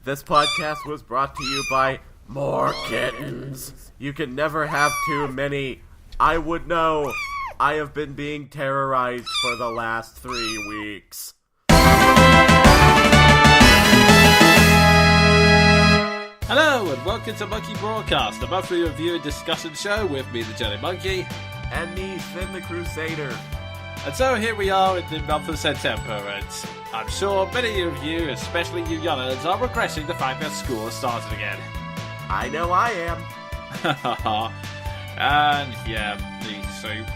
This podcast was brought to you by More Kittens. You can never have too many. I would know. I have been being terrorized for the last 3 weeks. Hello and welcome to Monkey Broadcast, a monthly review and discussion show with me, the Jonin Monkey. And me, Sven the Crusader. And so here we are in the month of September, and I'm sure many of you, especially you young'uns, are regretting the fact that school has started again. I know I am. And yeah,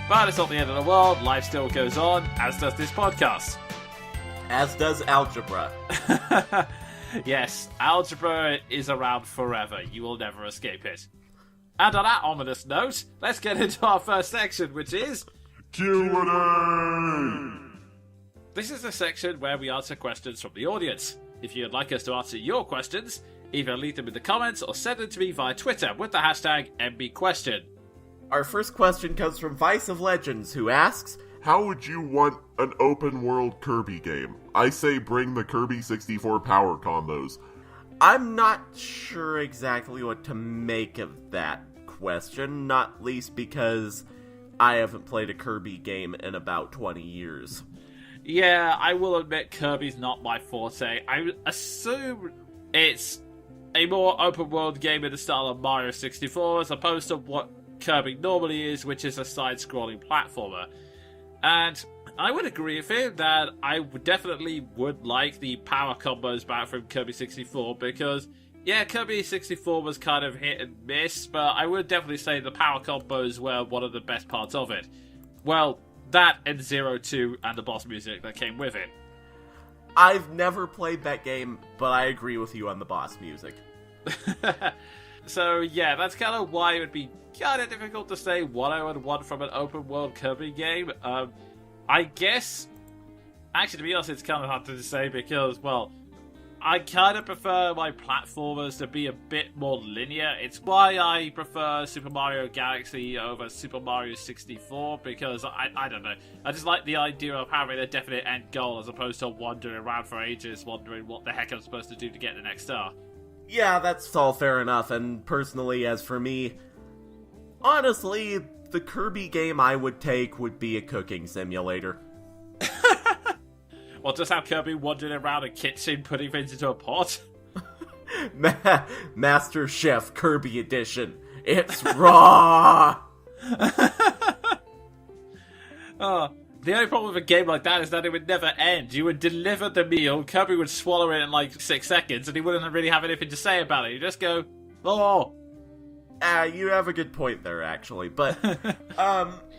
but it's not the end of the world, life still goes on, as does this podcast. As does algebra. Yes, algebra is around forever, you will never escape it. And on that ominous note, let's get into our first section, which is Q&A! This is the section where we answer questions from the audience. If you'd like us to answer your questions, either leave them in the comments or send them to me via Twitter with the hashtag MBQuestion. Our first question comes from Vice of Legends, who asks, How would you want an open-world Kirby game? I say bring the Kirby 64 power combos. I'm not sure exactly what to make of that question, not least because I haven't played a Kirby game in about 20 years. Yeah, I will admit Kirby's not my forte. I assume it's a more open-world game in the style of Mario 64 as opposed to what Kirby normally is, which is a side-scrolling platformer. And I would agree with him that I definitely would like the power combos back from Kirby 64 because, yeah, Kirby 64 was kind of hit and miss, but I would definitely say the power combos were one of the best parts of it. Well, that and Zero 2 and the boss music that came with it. I've never played that game, but I agree with you on the boss music. So, yeah, that's kind of why it would be kind of difficult to say what I would want from an open-world Kirby game. I guess, actually, to be honest, it's kind of hard to say because, well, I kind of prefer my platformers to be a bit more linear. It's why I prefer Super Mario Galaxy over Super Mario 64 because, I don't know, I just like the idea of having a definite end goal as opposed to wandering around for ages wondering what the heck I'm supposed to do to get the next star. Yeah, that's all fair enough, and personally, as for me, honestly, the Kirby game I would take would be a cooking simulator. Well, just have Kirby wandering around a kitchen putting things into a pot? Master Chef Kirby Edition. It's raw! The only problem with a game like that is that it would never end. You would deliver the meal, Kirby would swallow it in like 6 seconds, and he wouldn't really have anything to say about it. You just go, oh. You have a good point there, actually. But,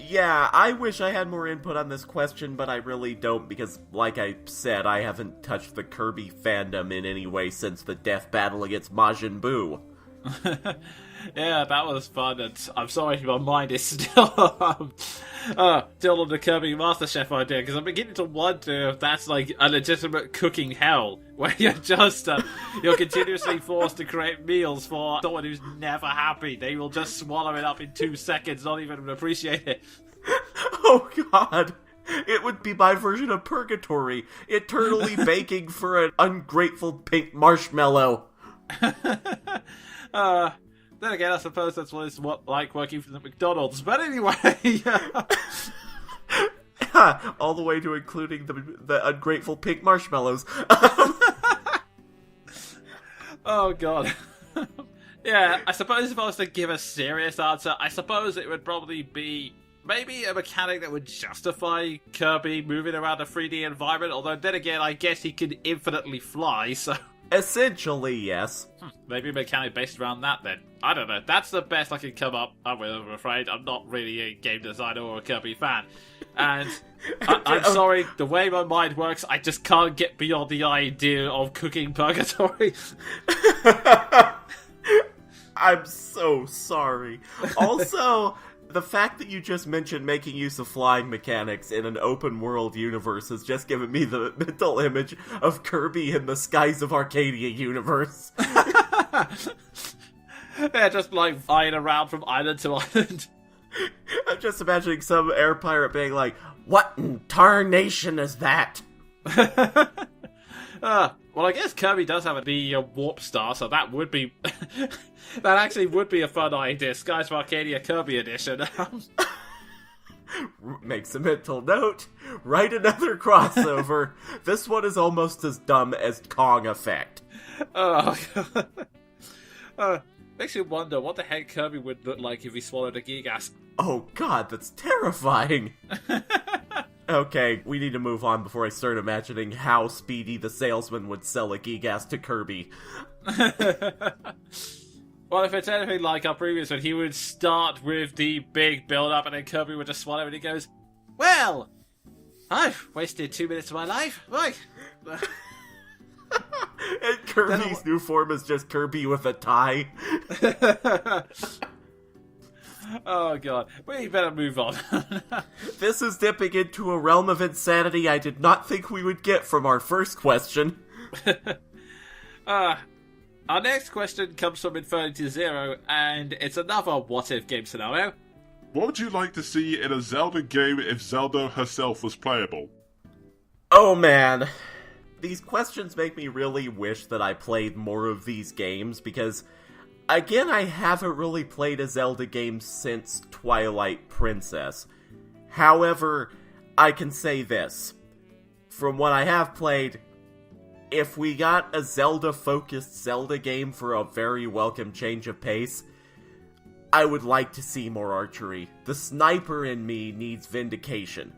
yeah, I wish I had more input on this question, but I really don't, because, like I said, I haven't touched the Kirby fandom in any way since the death battle against Majin Buu. Yeah, that was fun, and I'm sorry my mind is still still on the Kirby MasterChef idea, because I'm beginning to wonder if that's like a legitimate cooking hell, where you're just, you're continuously forced to create meals for someone who's never happy. They will just swallow it up in 2 seconds, not even appreciate it. Oh god! It would be my version of purgatory, eternally baking for an ungrateful pink marshmallow. Then again, I suppose that's what it's like working for the McDonald's. But anyway, all the way to including the ungrateful pink marshmallows. Oh god. Yeah, I suppose if I was to give a serious answer, I suppose it would probably be maybe a mechanic that would justify Kirby moving around a 3D environment. Although then again, I guess he could infinitely fly, so... Essentially, yes. Maybe a mechanic based around that then. I don't know. That's the best I can come up with, I'm afraid. I'm not really a game designer or a Kirby fan. And I'm sorry, the way my mind works, I just can't get beyond the idea of cooking purgatory. I'm so sorry. Also, the fact that you just mentioned making use of flying mechanics in an open world universe has just given me the mental image of Kirby in the Skies of Arcadia universe. Yeah, just like flying around from island to island. I'm just imagining some air pirate being like, "What in tarnation is that?" Well, I guess Kirby does have the Warp Star, so that would be... that actually would be a fun idea. Skies of Arcadia Kirby Edition. Makes a mental note. Write another crossover. This one is almost as dumb as Kong Effect. Oh, God. Makes you wonder what the heck Kirby would look like if he swallowed a Gigas. Oh god, that's terrifying. Okay, we need to move on before I start imagining how Speedy the salesman would sell a Gigas to Kirby. Well, if it's anything like our previous one, he would start with the big build-up and then Kirby would just swallow it and he goes, well, I've wasted 2 minutes of my life. Right. And Kirby's new form is just Kirby with a tie. Oh god, we better move on. This is dipping into a realm of insanity I did not think we would get from our first question. Our next question comes from Infernal Zero, and it's another what-if game scenario. What would you like to see in a Zelda game if Zelda herself was playable? Oh man. These questions make me really wish that I played more of these games, because, again, I haven't really played a Zelda game since Twilight Princess. However, I can say this. From what I have played, if we got a Zelda-focused Zelda game for a very welcome change of pace, I would like to see more archery. The sniper in me needs vindication.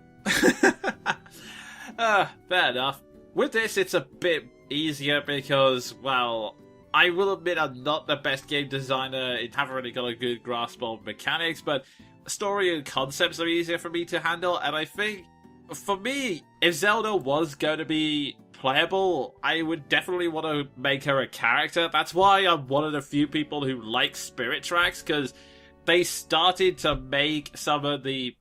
Fair enough. With this, it's a bit easier because, well, I will admit I'm not the best game designer. I haven't really got a good grasp of mechanics, but story and concepts are easier for me to handle, and I think, for me, if Zelda was going to be playable, I would definitely want to make her a character. That's why I'm one of the few people who like Spirit Tracks, because they started to make some of the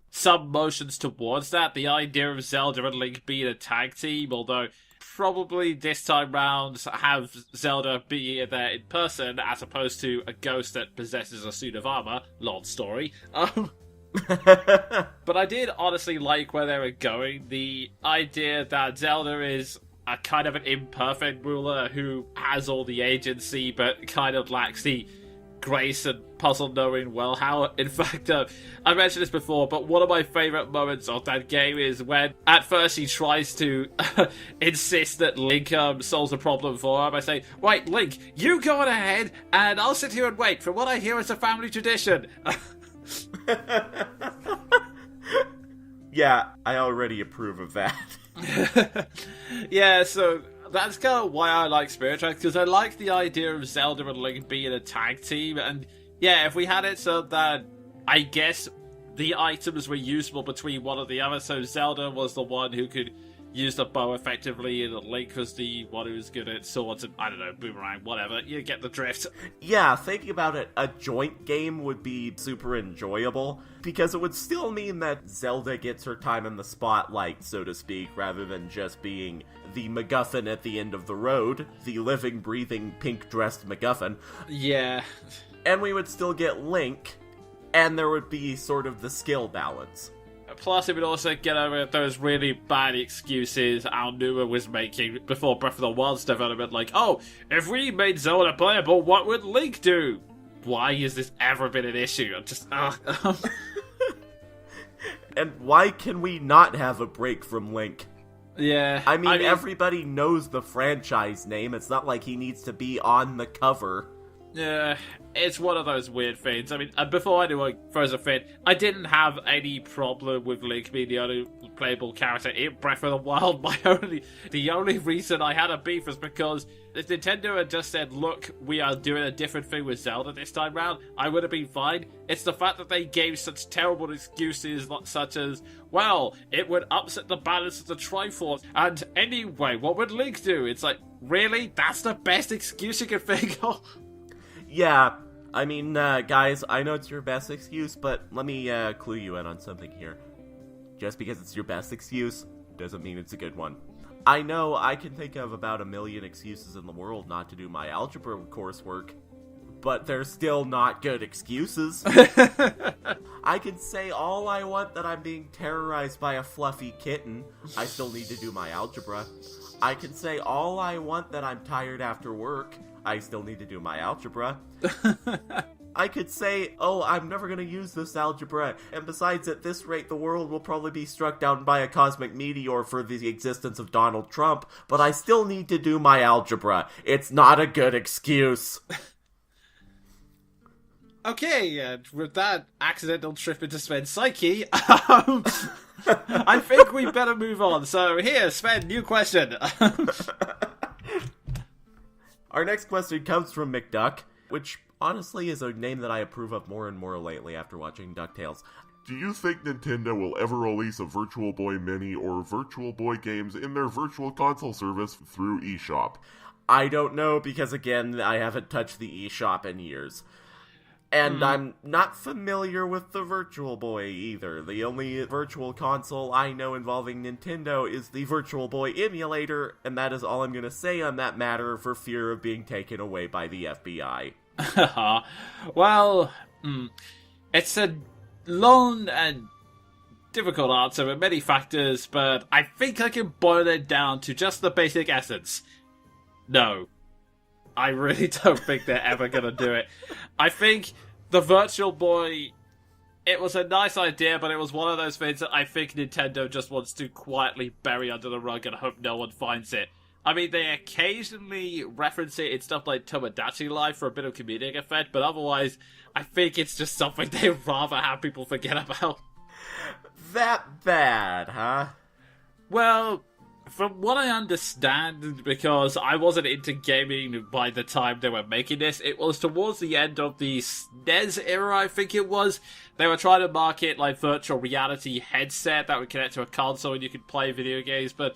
motions towards that. The idea of Zelda and Link being a tag team, although probably this time round have Zelda be there in person as opposed to a ghost that possesses a suit of armor. Long story. But I did honestly like where they were going. The idea that Zelda is a kind of an imperfect ruler who has all the agency but kind of lacks the grace and puzzle knowing well how. In fact, I mentioned this before, but one of my favourite moments of that game is when at first he tries to insist that Link solves the problem for him by saying, right, Link, you go on ahead and I'll sit here and wait. From what I hear, it's a family tradition. Yeah, I already approve of that. Yeah, so that's kind of why I like Spirit Tracks, because I like the idea of Zelda and Link being a tag team, and yeah, if we had it so that, I guess, the items were usable between one or the other, so Zelda was the one who could use the bow effectively, and Link was the one who was good at swords and, I don't know, boomerang, whatever, you get the drift. Yeah, thinking about it, a joint game would be super enjoyable, because it would still mean that Zelda gets her time in the spotlight, so to speak, rather than just being the MacGuffin at the end of the road, the living, breathing, pink-dressed MacGuffin. Yeah. And we would still get Link, and there would be sort of the skill balance. Plus, it would also get over those really bad excuses Aonuma was making before Breath of the Wild's development, like, oh, if we made Zelda playable, what would Link do? Why has this ever been an issue? I'm just, And why can we not have a break from Link? Yeah. I mean, everybody knows the franchise name. It's not like he needs to be on the cover. Yeah, it's one of those weird things. I mean, before I knew I was a fan, I didn't have any problem with Link being the only playable character in Breath of the Wild. The only reason I had a beef was because if Nintendo had just said, look, we are doing a different thing with Zelda this time round, I would have been fine. It's the fact that they gave such terrible excuses, such as, well, it would upset the balance of the Triforce, and anyway, what would Link do? It's like, really? That's the best excuse you can think of? Yeah, I mean, guys, I know it's your best excuse, but let me clue you in on something here. Just because it's your best excuse doesn't mean it's a good one. I know I can think of about 1 million excuses in the world not to do my algebra coursework, but they're still not good excuses. I can say all I want that I'm being terrorized by a fluffy kitten. I still need to do my algebra. I can say all I want that I'm tired after work. I still need to do my algebra. I could say, oh, I'm never going to use this algebra, and besides, at this rate, the world will probably be struck down by a cosmic meteor for the existence of Donald Trump, but I still need to do my algebra. It's not a good excuse. Okay, and with that accidental trip into Sven's psyche, I think we better move on. So here, Sven, new question. Our next question comes from McDuck, which honestly is a name that I approve of more and more lately after watching DuckTales. Do you think Nintendo will ever release a Virtual Boy Mini or Virtual Boy games in their Virtual Console service through eShop? I don't know, because again, I haven't touched the eShop in years. And I'm not familiar with the Virtual Boy either. The only Virtual Console I know involving Nintendo is the Virtual Boy emulator, and that is all I'm going to say on that matter for fear of being taken away by the FBI. Well, it's a long and difficult answer with many factors, but I think I can boil it down to just the basic essence. No. I really don't think they're ever going to do it. I think the Virtual Boy, it was a nice idea, but it was one of those things that I think Nintendo just wants to quietly bury under the rug and hope no one finds it. I mean, they occasionally reference it in stuff like Tomodachi Life for a bit of comedic effect, but otherwise, I think it's just something they'd rather have people forget about. That bad, huh? Well, from what I understand, because I wasn't into gaming by the time they were making this, it was towards the end of the SNES era, I think it was. They were trying to market like virtual reality headset that would connect to a console and you could play video games, but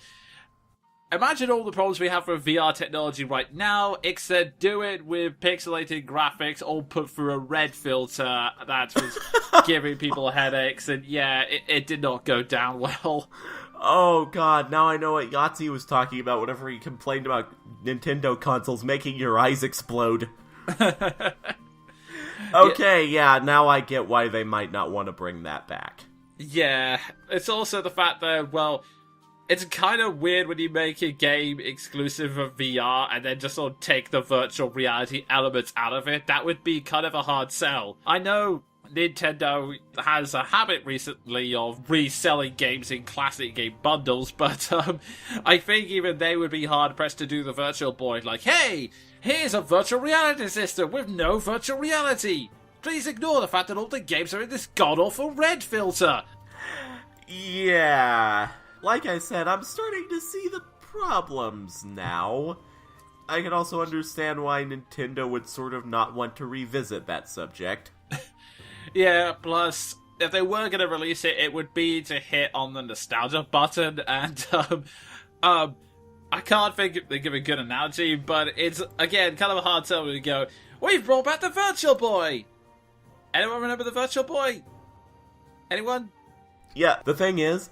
imagine all the problems we have with VR technology right now, except do it with pixelated graphics all put through a red filter that was giving people headaches, and yeah, it did not go down well. Oh god, now I know what Yahtzee was talking about whenever he complained about Nintendo consoles making your eyes explode. Okay, yeah, now I get why they might not want to bring that back. Yeah, it's also the fact that, well, it's kind of weird when you make a game exclusive of VR and then just sort of take the virtual reality elements out of it. That would be kind of a hard sell. I know Nintendo has a habit recently of reselling games in classic game bundles, but I think even they would be hard-pressed to do the Virtual Boy. Like, hey, here's a virtual reality system with no virtual reality. Please ignore the fact that all the games are in this god-awful red filter. Yeah, like I said, I'm starting to see the problems now. I can also understand why Nintendo would sort of not want to revisit that subject. Yeah, plus, if they were going to release it, it would be to hit on the nostalgia button, and I can't think of a good analogy, but it's, again, kind of a hard sell when you go, we've brought back the Virtual Boy! Anyone remember the Virtual Boy? Anyone? Yeah, the thing is,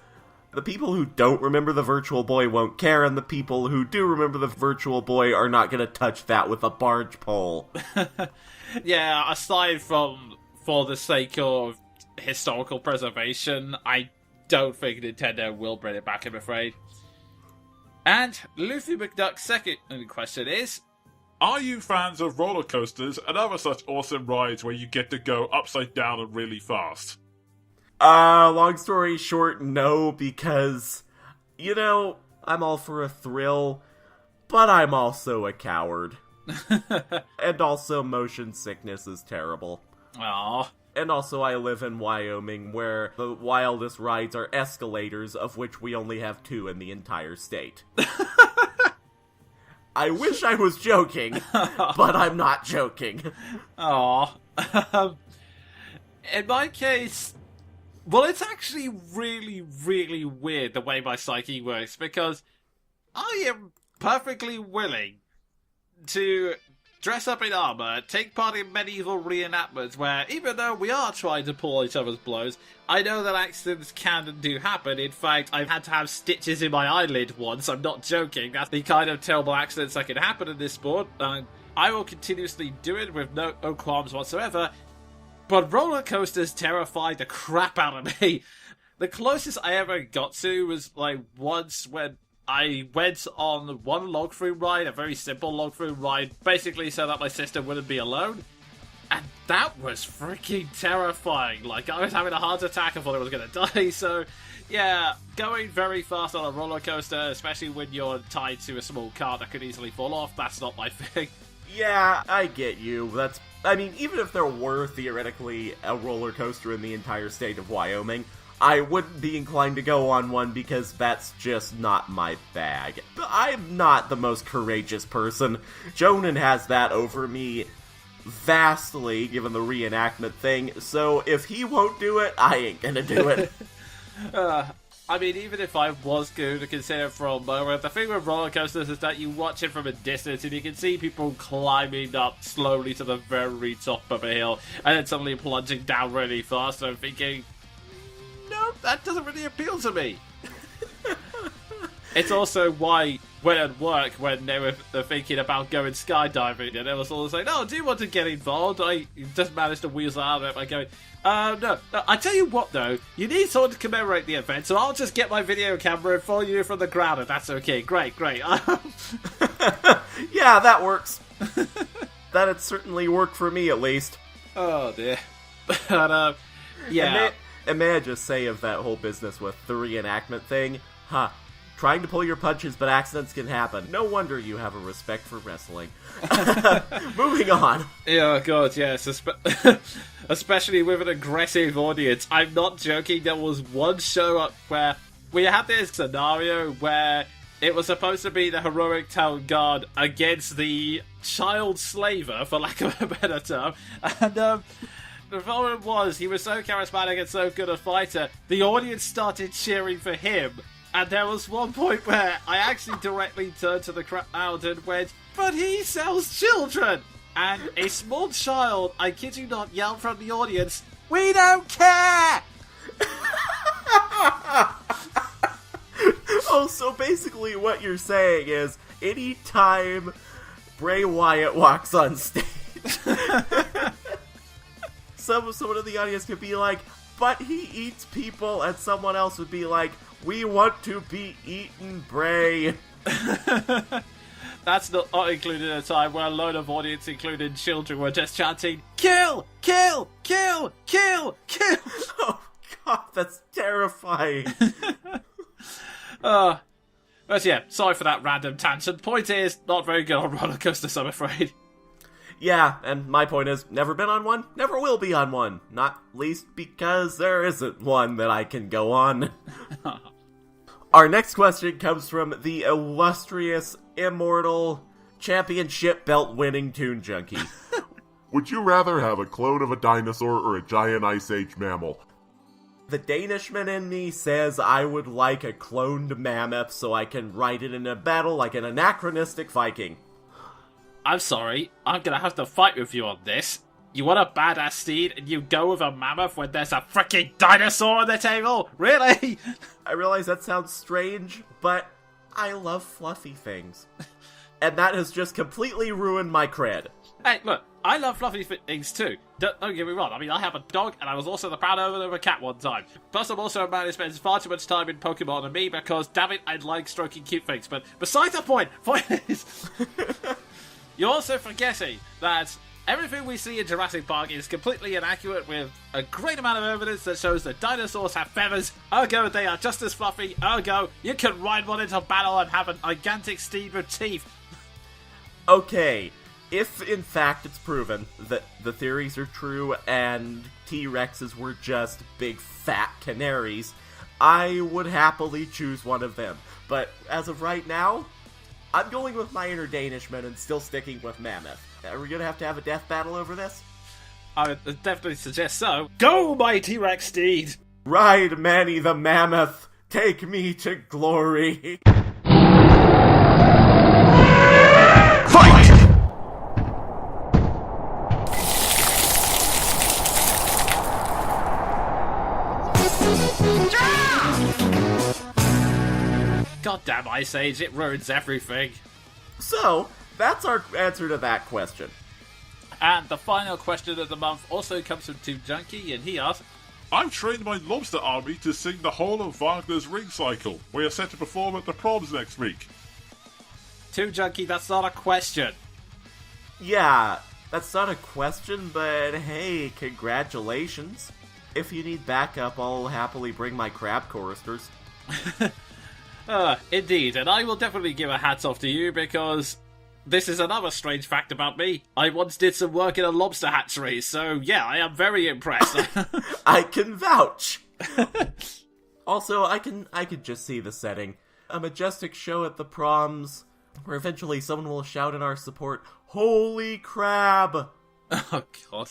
the people who don't remember the Virtual Boy won't care, and the people who do remember the Virtual Boy are not going to touch that with a barge pole. Yeah, aside from for the sake of historical preservation, I don't think Nintendo will bring it back, I'm afraid. And Luffy McDuck's second question is, are you fans of Rollercoasters and other such awesome rides where you get to go upside down and really fast? Long story short, no, because, you know, I'm all for a thrill, but I'm also a coward. And also motion sickness is terrible. Aww. And also I live in Wyoming, where the wildest rides are escalators, of which we only have 2 in the entire state. I wish I was joking, but I'm not joking. Aww. In my case, well, it's actually really, really weird the way my psyche works, because I am perfectly willing to dress up in armor, take part in medieval reenactments where, even though we are trying to pull each other's blows, I know that accidents can and do happen. In fact, I've had to have stitches in my eyelid once. I'm not joking. That's the kind of terrible accidents that can happen in this sport. I will continuously do it with no qualms whatsoever. But roller coasters terrify the crap out of me. The closest I ever got to was, like, once when I went on one log-through ride, a very simple log-through ride, basically so that my sister wouldn't be alone. And that was freaking terrifying. Like, I was having a heart attack, I thought I was going to die, so... Yeah, going very fast on a roller coaster, especially when you're tied to a small car that could easily fall off, that's not my thing. Yeah, I get you. I mean, even if there were theoretically a roller coaster in the entire state of Wyoming, I wouldn't be inclined to go on one because that's just not my bag. I'm not the most courageous person. Jonin has that over me vastly, given the reenactment thing, so if he won't do it, I ain't gonna do it. I mean, even if I was going to consider from Moya, the thing with roller coasters is that you watch it from a distance and you can see people climbing up slowly to the very top of a hill and then suddenly plunging down really fast. And I'm thinking, no, that doesn't really appeal to me. It's also why, when at work, when they were thinking about going skydiving, and they was all saying, "Oh, do you want to get involved?" I just managed to weasel out of it by going, no, I tell you what, though, you need someone to commemorate the event, so I'll just get my video camera and follow you from the ground, if that's okay. Great. Yeah, that works. That'd certainly work for me, at least. Oh, dear. But, yeah. And may I just say of that whole business with the reenactment thing, trying to pull your punches, but accidents can happen. No wonder you have a respect for wrestling. Moving on. Yeah, God, yes. Especially with an aggressive audience. I'm not joking, there was one show up where we had this scenario where it was supposed to be the heroic town guard against the child slaver, for lack of a better term. And, the problem was, he was so charismatic and so good a fighter, the audience started cheering for him. And there was one point where I actually directly turned to the crowd and went, "But he sells children!" And a small child, I kid you not, yelled from the audience, "We don't care!" Oh, so basically what you're saying is, anytime Bray Wyatt walks on stage, someone in the audience could be like, "But he eats people," and someone else would be like, "We want to be eaten, Bray." That's not included in a time where a load of audience, including children, were just chanting, "Kill! Kill! Kill! Kill! Kill!" Oh, God, that's terrifying. But yeah, sorry for that random tangent. Point is, not very good on roller coasters, I'm afraid. Yeah, and my point is, never been on one, never will be on one. Not least because there isn't one that I can go on. Our next question comes from the illustrious, immortal, championship belt-winning Toon Junkie. Would you rather have a clone of a dinosaur or a giant Ice Age mammal? The Danishman in me says I would like a cloned mammoth so I can ride it in a battle like an anachronistic Viking. I'm sorry, I'm gonna have to fight with you on this. You want a badass steed and you go with a mammoth when there's a freaking dinosaur on the table? Really? I realize that sounds strange, but I love fluffy things. And that has just completely ruined my cred. Hey, look, I love fluffy things too. Don't get me wrong, I mean, I have a dog and I was also the proud owner of a cat one time. Plus, I'm also a man who spends far too much time in Pokemon and me because, damn it, I like stroking cute things. But besides the point is... You're also forgetting that everything we see in Jurassic Park is completely inaccurate, with a great amount of evidence that shows that dinosaurs have feathers, ergo they are just as fluffy, ergo you can ride one into battle and have a gigantic steed with teeth. Okay, if in fact it's proven that the theories are true and T-Rexes were just big fat canaries, I would happily choose one of them. But as of right now, I'm going with my inner Danishman and still sticking with Mammoth. Are we gonna have to have a death battle over this? I would definitely suggest so. Go, my T-Rex steed! Ride Manny the Mammoth! Take me to glory! Fight! Goddamn Ice Age, it ruins everything. So, that's our answer to that question. And the final question of the month also comes from Toon Junkie, and he asks, I've trained my lobster army to sing the whole of Wagner's Ring Cycle. We are set to perform at the proms next week. 2 Junkie, that's not a question. Yeah, that's not a question, but hey, congratulations. If you need backup, I'll happily bring my crab choristers. Indeed, and I will definitely give a hats off to you because this is another strange fact about me. I once did some work in a lobster hatchery, so yeah, I am very impressed. I can vouch! Also, I could just see the setting. A majestic show at the proms, where eventually someone will shout in our support, "Holy crab!" Oh, God.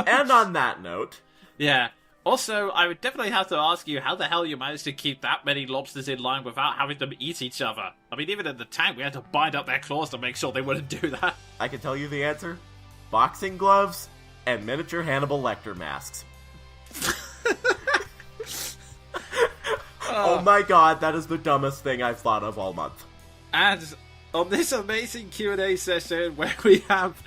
And on that note... Yeah. Also, I would definitely have to ask you how the hell you managed to keep that many lobsters in line without having them eat each other. I mean, even in the tank, we had to bind up their claws to make sure they wouldn't do that. I can tell you the answer. Boxing gloves and miniature Hannibal Lecter masks. Oh my god, that is the dumbest thing I've thought of all month. And on this amazing Q&A session where we have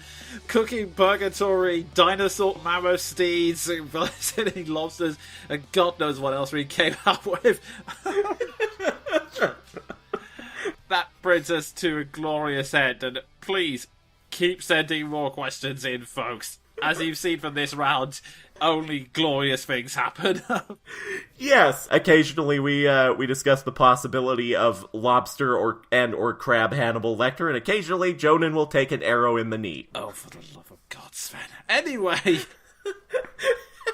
Cooking Purgatory, Dinosaur Mammoth Steeds, Visiting Lobsters, and God knows what else we came up with. That brings us to a glorious end, and please keep sending more questions in, folks. As you've seen from this round, only glorious things happen. Yes, occasionally we discuss the possibility of lobster or crab Hannibal Lecter, and occasionally Jonin will take an arrow in the knee. Oh, for the love of God, Sven. Anyway...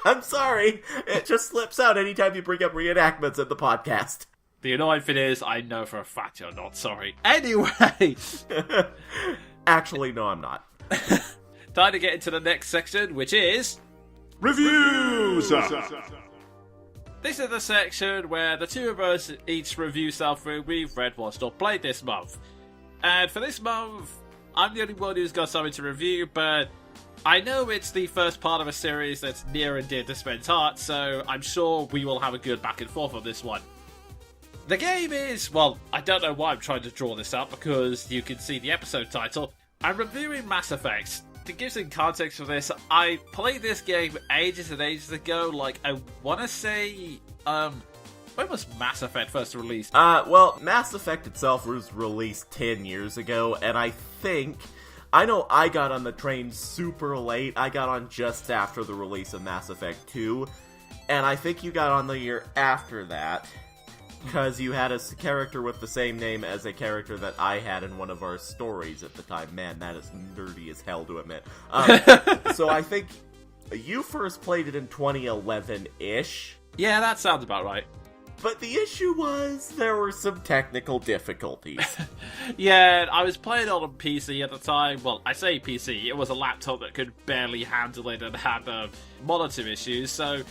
I'm sorry, it just slips out anytime you bring up reenactments at the podcast. The annoying thing is, I know for a fact you're not sorry. Anyway! Actually, no, I'm not. Time to get into the next section, which is... Reviews! This is the section where the two of us each review something we've read, watched, or played this month. And for this month, I'm the only one who's got something to review, but I know it's the first part of a series that's near and dear to Sven's heart, so I'm sure we will have a good back and forth on this one. The game is, well, I don't know why I'm trying to draw this up, because you can see the episode title. I'm reviewing Mass Effect. To give some context for this, I played this game ages and ages ago, like, I want to say, when was Mass Effect first released? Well, Mass Effect itself was released 10 years ago, and I know I got on the train super late. I got on just after the release of Mass Effect 2, and I think you got on the year after that, because you had a character with the same name as a character that I had in one of our stories at the time. Man, that is nerdy as hell to admit. So I think you first played it in 2011-ish. Yeah, that sounds about right. But the issue was there were some technical difficulties. Yeah, I was playing on a PC at the time. Well, I say PC, it was a laptop that could barely handle it and had monitor issues, so...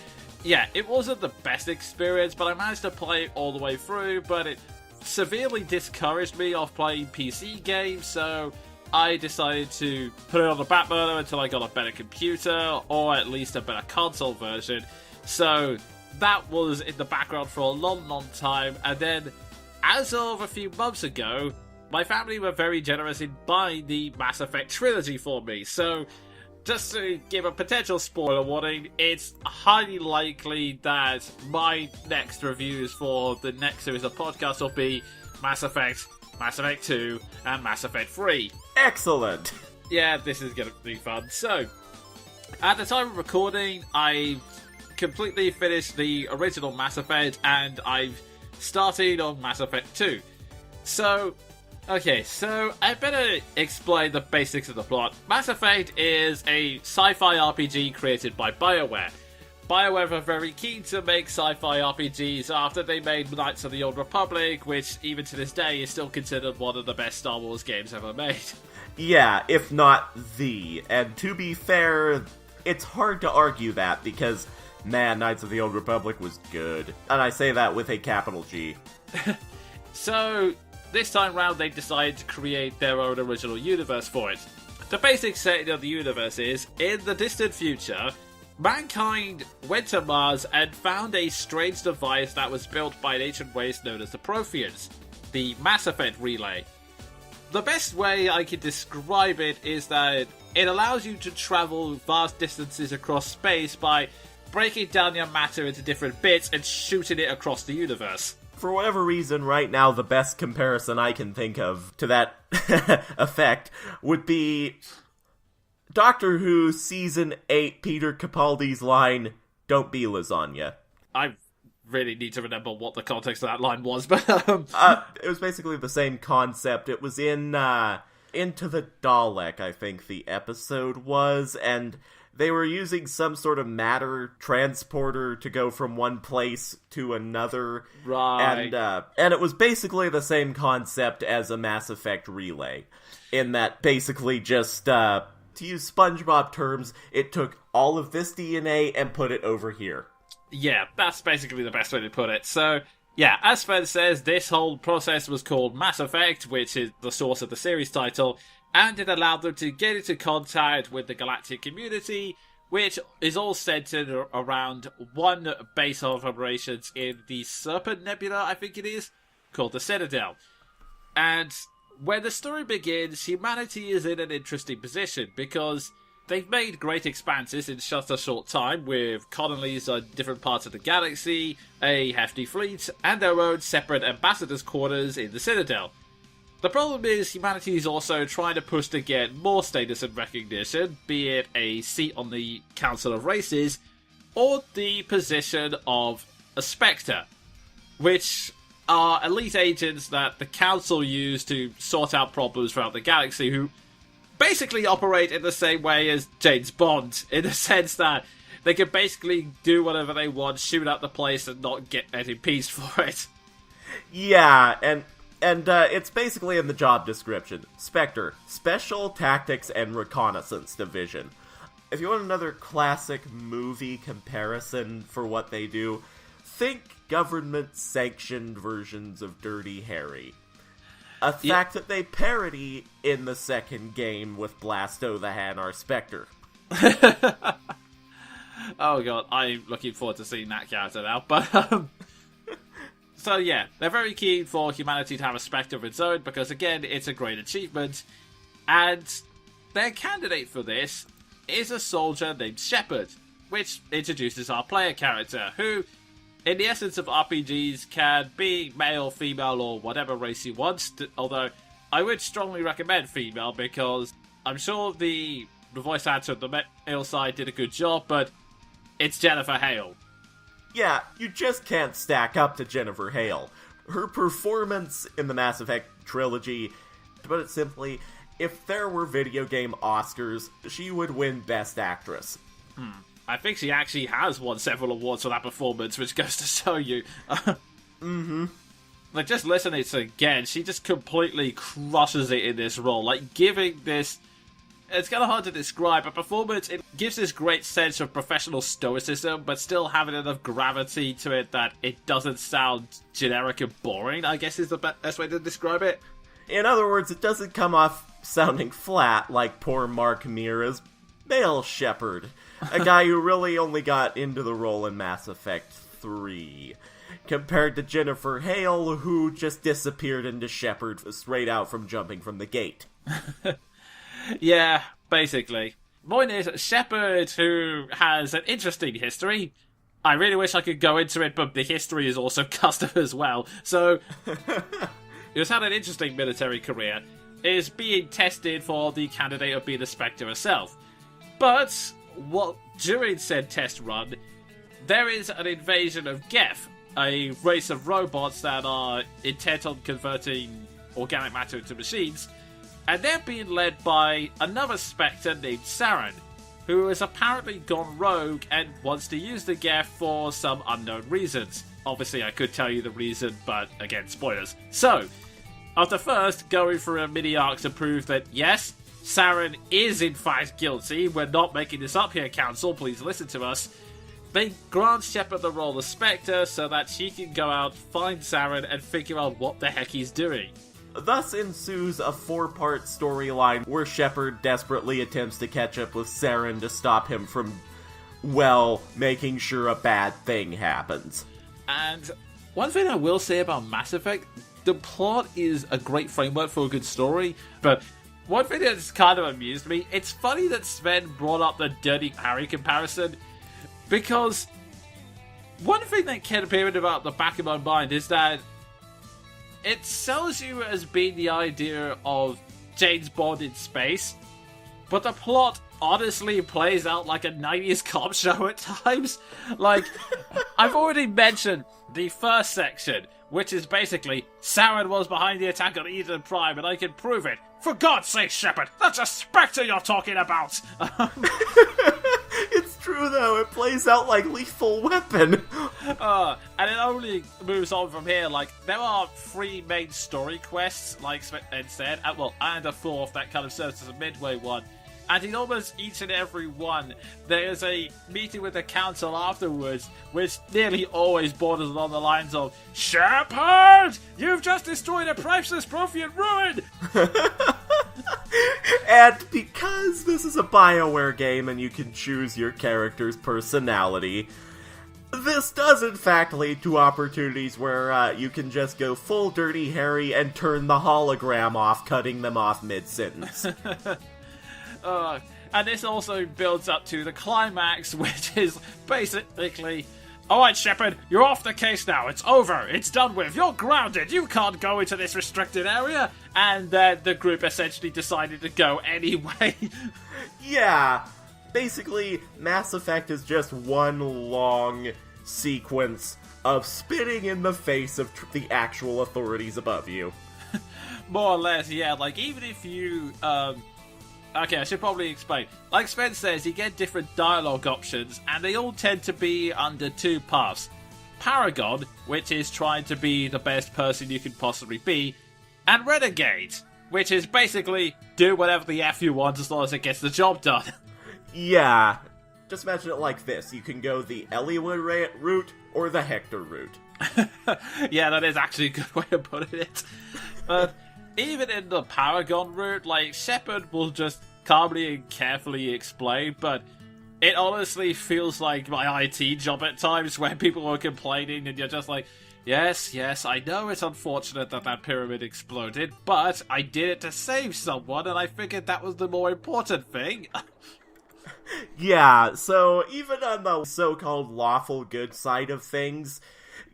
Yeah, it wasn't the best experience, but I managed to play it all the way through, but it severely discouraged me of playing PC games, so I decided to put it on the back burner until I got a better computer, or at least a better console version. So that was in the background for a long, long time, and then, as of a few months ago, my family were very generous in buying the Mass Effect trilogy for me, so... Just to give a potential spoiler warning, it's highly likely that my next reviews for the next series of podcasts will be Mass Effect, Mass Effect 2, and Mass Effect 3. Excellent! Yeah, this is going to be fun. So, at the time of recording, I completely finished the original Mass Effect, and I've started on Mass Effect 2. So... Okay, so I better explain the basics of the plot. Mass Effect is a sci-fi RPG created by Bioware. Bioware were very keen to make sci-fi RPGs after they made Knights of the Old Republic, which even to this day is still considered one of the best Star Wars games ever made. Yeah, if not the. And to be fair, it's hard to argue that because, man, Knights of the Old Republic was good. And I say that with a capital G. So... This time round, they decided to create their own original universe for it. The basic setting of the universe is, in the distant future, mankind went to Mars and found a strange device that was built by an ancient race known as the Protheans, the Mass Effect Relay. The best way I can describe it is that it allows you to travel vast distances across space by breaking down your matter into different bits and shooting it across the universe. For whatever reason, right now, the best comparison I can think of to that effect would be Doctor Who Season 8 Peter Capaldi's line, "Don't be lasagna." I really need to remember what the context of that line was, but it was basically the same concept. It was in Into the Dalek, I think the episode was, and they were using some sort of matter transporter to go from one place to another. Right. And it was basically the same concept as a Mass Effect relay, in that basically just, to use SpongeBob terms, it took all of this DNA and put it over here. Yeah, that's basically the best way to put it. So, yeah, as Sven says, this whole process was called Mass Effect, which is the source of the series title, and it allowed them to get into contact with the galactic community, which is all centered around one base of operations in the Serpent Nebula, I think it is, called the Citadel. And when the story begins, humanity is in an interesting position, because they've made great expanses in just a short time, with colonies on different parts of the galaxy, a hefty fleet, and their own separate ambassadors' quarters in the Citadel. The problem is humanity is also trying to push to get more status and recognition, be it a seat on the Council of Races, or the position of a Spectre, which are elite agents that the Council use to sort out problems throughout the galaxy, who basically operate in the same way as James Bond, in the sense that they can basically do whatever they want, shoot up the place, and not get any peace for it. Yeah, and it's basically in the job description. Spectre, Special Tactics and Reconnaissance Division. If you want another classic movie comparison for what they do, think government-sanctioned versions of Dirty Harry. A fact that they parody in the second game with Blasto the Hanar Spectre. Oh god, I'm looking forward to seeing that character now, but so yeah, they're very keen for humanity to have a Spectre of its own, because again, it's a great achievement, and their candidate for this is a soldier named Shepard, which introduces our player character, who, in the essence of RPGs, can be male, female, or whatever race you want, although I would strongly recommend female, because I'm sure the voice actor on the male side did a good job, but it's Jennifer Hale. Yeah, you just can't stack up to Jennifer Hale. Her performance in the Mass Effect trilogy, to put it simply, if there were video game Oscars, she would win Best Actress. I think she actually has won several awards for that performance, which goes to show you. Like, just listening to it again, she just completely crushes it in this role. Like, giving this... It's kind of hard to describe. A performance, it gives this great sense of professional stoicism, but still having enough gravity to it that it doesn't sound generic and boring, I guess is the best way to describe it. In other words, it doesn't come off sounding flat like poor Mark Mira's male Shepard, a guy who really only got into the role in Mass Effect 3, compared to Jennifer Hale, who just disappeared into Shepard straight out from jumping from the gate. Yeah, basically. Point is, Shepard, who has an interesting history. I really wish I could go into it, but the history is also custom as well. So, who's had an interesting military career, is being tested for the candidate of being the Spectre herself. But, during said test run, there is an invasion of Geth, a race of robots that are intent on converting organic matter into machines, and they're being led by another Spectre named Saren, who has apparently gone rogue and wants to use the Geth for some unknown reasons. Obviously, I could tell you the reason, but again, spoilers. So, after first going through a mini-arc to prove that, yes, Saren is in fact guilty, we're not making this up here, Council, please listen to us, they grant Shepard the role of Spectre so that she can go out, find Saren, and figure out what the heck he's doing. Thus ensues a 4-part storyline where Shepard desperately attempts to catch up with Saren to stop him from, well, making sure a bad thing happens. And one thing I will say about Mass Effect, the plot is a great framework for a good story, but one thing that's kind of amused me, it's funny that Sven brought up the Dirty Harry comparison, Because one thing that kept appearing about the back of my mind is that it sells you as being the idea of James Bond in space, but the plot honestly plays out like a 90s cop show at times. Like, I've already mentioned the first section, which is basically, Saren was behind the attack on Eden Prime, and I can prove it. For God's sake, Shepard, that's a Spectre you're talking about! It's true, though. It plays out like Lethal Weapon. And it only moves on from here. Like, there are 3 main story quests, like Sven said, and a 4th that kind of serves as a midway one. And in almost each and every one, there is a meeting with the council afterwards, which nearly always borders along the lines of, Shepard! You've just destroyed a priceless trophy and ruin! And because this is a Bioware game and you can choose your character's personality, this does in fact lead to opportunities where you can just go full Dirty Harry and turn the hologram off, cutting them off mid-sentence. And this also builds up to the climax, which is basically, alright Shepard, you're off the case now, it's over, it's done with, you're grounded, you can't go into this restricted area, and then the group essentially decided to go anyway. Yeah, basically, Mass Effect is just one long sequence of spitting in the face of the actual authorities above you. More or less, yeah, like, even if you, okay, I should probably explain. Like Sven says, you get different dialogue options, and they all tend to be under 2 paths. Paragon, which is trying to be the best person you can possibly be, and Renegade, which is basically do whatever the F you want as long as it gets the job done. Yeah, just imagine it like this. You can go the Eliwood route or the Hector route. Yeah, that is actually a good way of putting it. But even in the Paragon route, like, Shepard will just calmly and carefully explain, but it honestly feels like my IT job at times when people are complaining and you're just like, yes, I know it's unfortunate that pyramid exploded, but I did it to save someone and I figured that was the more important thing. Yeah, so even on the so-called lawful good side of things,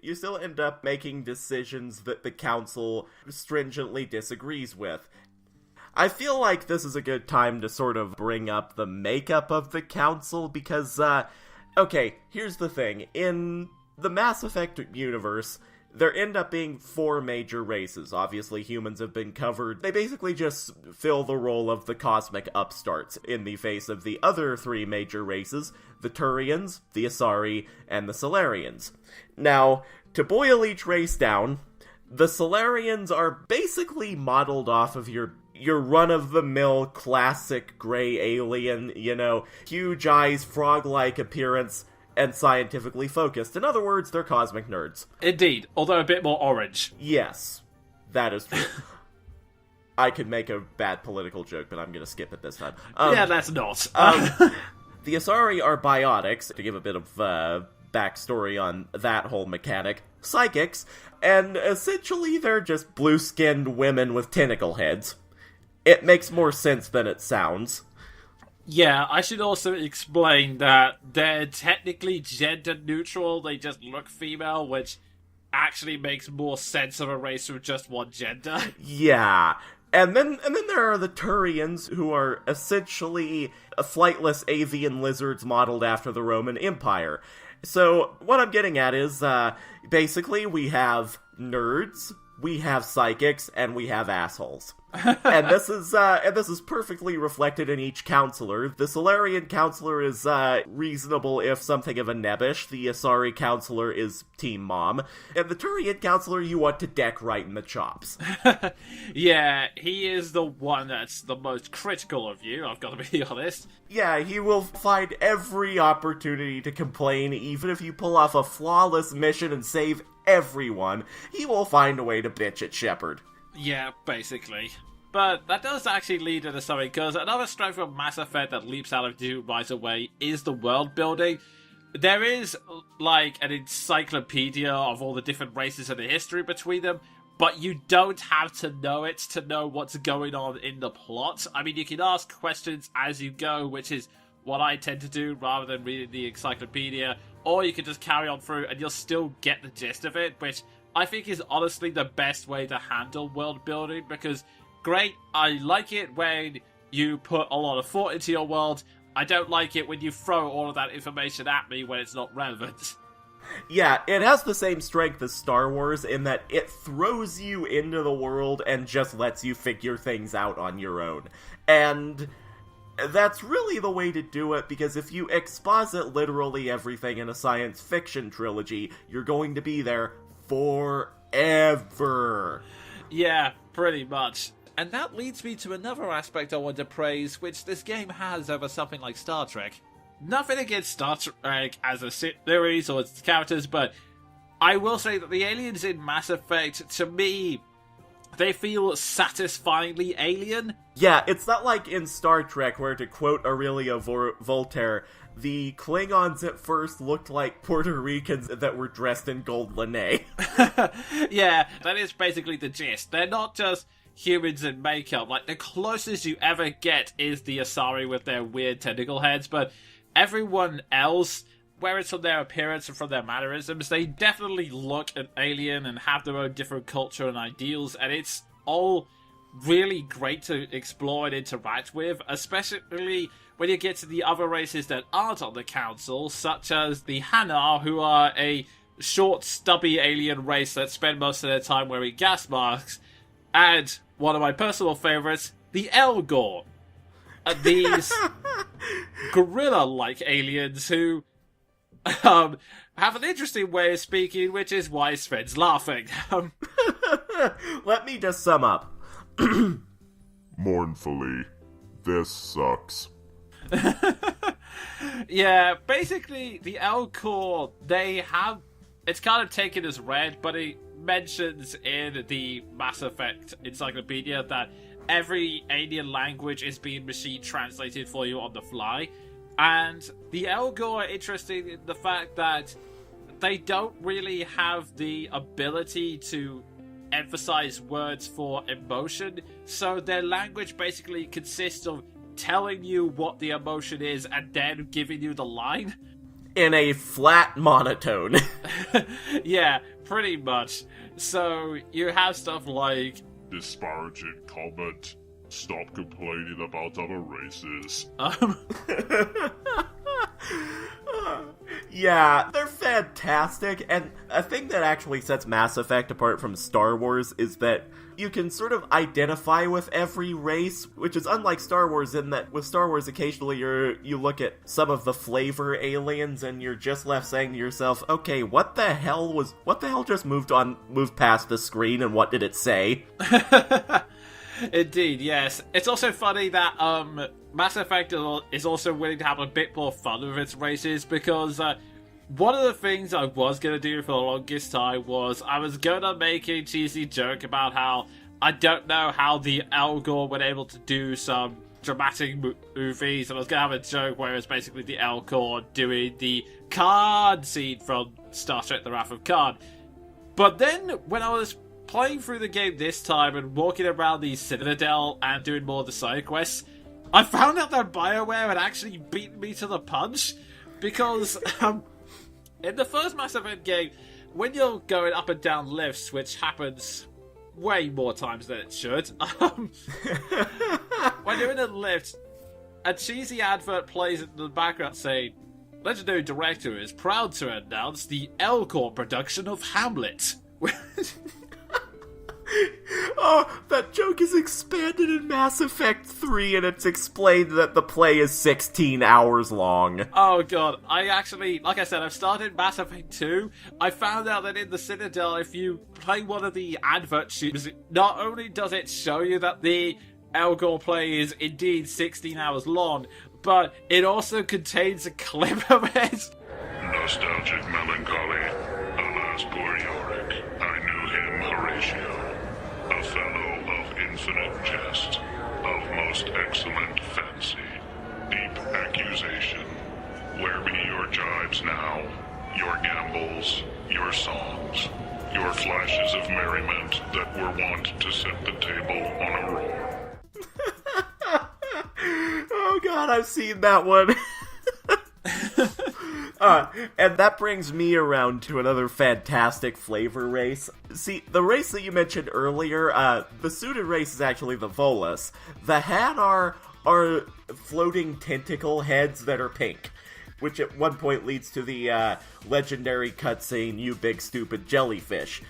you still end up making decisions that the council stringently disagrees with. I feel like this is a good time to sort of bring up the makeup of the council, because, okay, here's the thing. In the Mass Effect universe, there end up being 4 major races. Obviously, humans have been covered. They basically just fill the role of the cosmic upstarts in the face of the other 3 major races, the Turians, the Asari, and the Solarians. Now, to boil each race down, the Solarians are basically modeled off of your run-of-the-mill classic gray alien, huge eyes, frog-like appearance, and scientifically focused. In other words, they're cosmic nerds. Indeed, although a bit more orange. Yes, that is true. I could make a bad political joke, but I'm gonna skip it this time. Yeah, that's not. The Asari are biotics, to give a bit of backstory on that whole mechanic, psychics, and essentially they're just blue-skinned women with tentacle heads. It makes more sense than it sounds. Yeah, I should also explain that they're technically gender neutral, they just look female, which actually makes more sense of a race with just one gender. Yeah. And then there are the Turians, who are essentially flightless avian lizards modeled after the Roman Empire. So, what I'm getting at is, basically, we have nerds, we have psychics, and we have assholes. and this is perfectly reflected in each counselor. The Solarian counselor is reasonable if something of a nebbish. The Asari counselor is Team Mom. And the Turian counselor you want to deck right in the chops. Yeah, he is the one that's the most critical of you, I've got to be honest. Yeah, he will find every opportunity to complain, even if you pull off a flawless mission and save everyone. He will find a way to bitch at Shepard. Yeah, basically. But that does actually lead into something, because another strength of Mass Effect that leaps out of you right away is the world building. There is, like, an encyclopedia of all the different races and the history between them, but you don't have to know it to know what's going on in the plot. I mean, you can ask questions as you go, which is what I tend to do rather than reading the encyclopedia, or you can just carry on through and you'll still get the gist of it, which I think is honestly the best way to handle world building, because great, I like it when you put a lot of thought into your world. I don't like it when you throw all of that information at me when it's not relevant. Yeah, it has the same strength as Star Wars in that it throws you into the world and just lets you figure things out on your own. And that's really the way to do it, because if you exposit literally everything in a science fiction trilogy, you're going to be there forever. Yeah, pretty much. And that leads me to another aspect I want to praise, which this game has over something like Star Trek. Nothing against Star Trek as a series or its characters, but I will say that the aliens in Mass Effect, to me, they feel satisfyingly alien. Yeah, it's not like in Star Trek where, to quote Aurelia Voltaire, the Klingons at first looked like Puerto Ricans that were dressed in gold linen. Yeah, that is basically the gist. They're not just humans in makeup. Like, the closest you ever get is the Asari with their weird tentacle heads, but everyone else, whether it's from their appearance or from their mannerisms, they definitely look an alien and have their own different culture and ideals, and it's all really great to explore and interact with, especially when you get to the other races that aren't on the council, such as the Hanar, who are a short, stubby alien race that spend most of their time wearing gas masks, and one of my personal favorites, the Elgor. These gorilla-like aliens who have an interesting way of speaking, which is why Sven's laughing. Let me just sum up. Mournfully, this sucks. Yeah, basically, the Elcor, they have... It's kind of taken as read, but it mentions in the Mass Effect Encyclopedia that every alien language is being machine translated for you on the fly. And the Elgor are interesting in the fact that they don't really have the ability to emphasize words for emotion, so their language basically consists of telling you what the emotion is and then giving you the line. In a flat monotone. Yeah, pretty much. So you have stuff like... Disparaging comment. Stop complaining about other races. Yeah, they're fantastic, and a thing that actually sets Mass Effect apart from Star Wars is that you can sort of identify with every race, which is unlike Star Wars in that with Star Wars occasionally you look at some of the flavor aliens and you're just left saying to yourself, okay, what the hell just moved past the screen and what did it say? Indeed, yes. It's also funny that Mass Effect is also willing to have a bit more fun with its races, because one of the things I was going to do for the longest time was I was going to make a cheesy joke about how I don't know how the Elgor were able to do some dramatic movies, and I was going to have a joke where it's basically the Elgor doing the Khan scene from Star Trek The Wrath of Khan. But then, when I was playing through the game this time and walking around the Citadel and doing more of the side quests, I found out that Bioware had actually beaten me to the punch, because in the first Mass Effect game, when you're going up and down lifts, which happens way more times than it should, when you're in a lift, a cheesy advert plays in the background saying, legendary director is proud to announce the Elcor production of Hamlet. Oh, that joke is expanded in Mass Effect 3, and it's explained that the play is 16 hours long. Oh god, I actually, like I said, I've started Mass Effect 2. I found out that in the Citadel, if you play one of the advert shoots, not only does it show you that the Elgor play is indeed 16 hours long, but it also contains a clip of it. Nostalgic melancholy, alas poor Yorick. I knew him, Horatio. A fellow of infinite jest, of most excellent fancy, deep accusation. Where be your jibes now, your gambols, your songs, your flashes of merriment that were wont to set the table on a roar? Oh god, god, I've seen that one. And that brings me around to another fantastic flavor race. See, the race that you mentioned earlier, the suited race is actually the Volus. The Hanar are floating tentacle heads that are pink, which at one point leads to the legendary cutscene, "You big stupid jellyfish."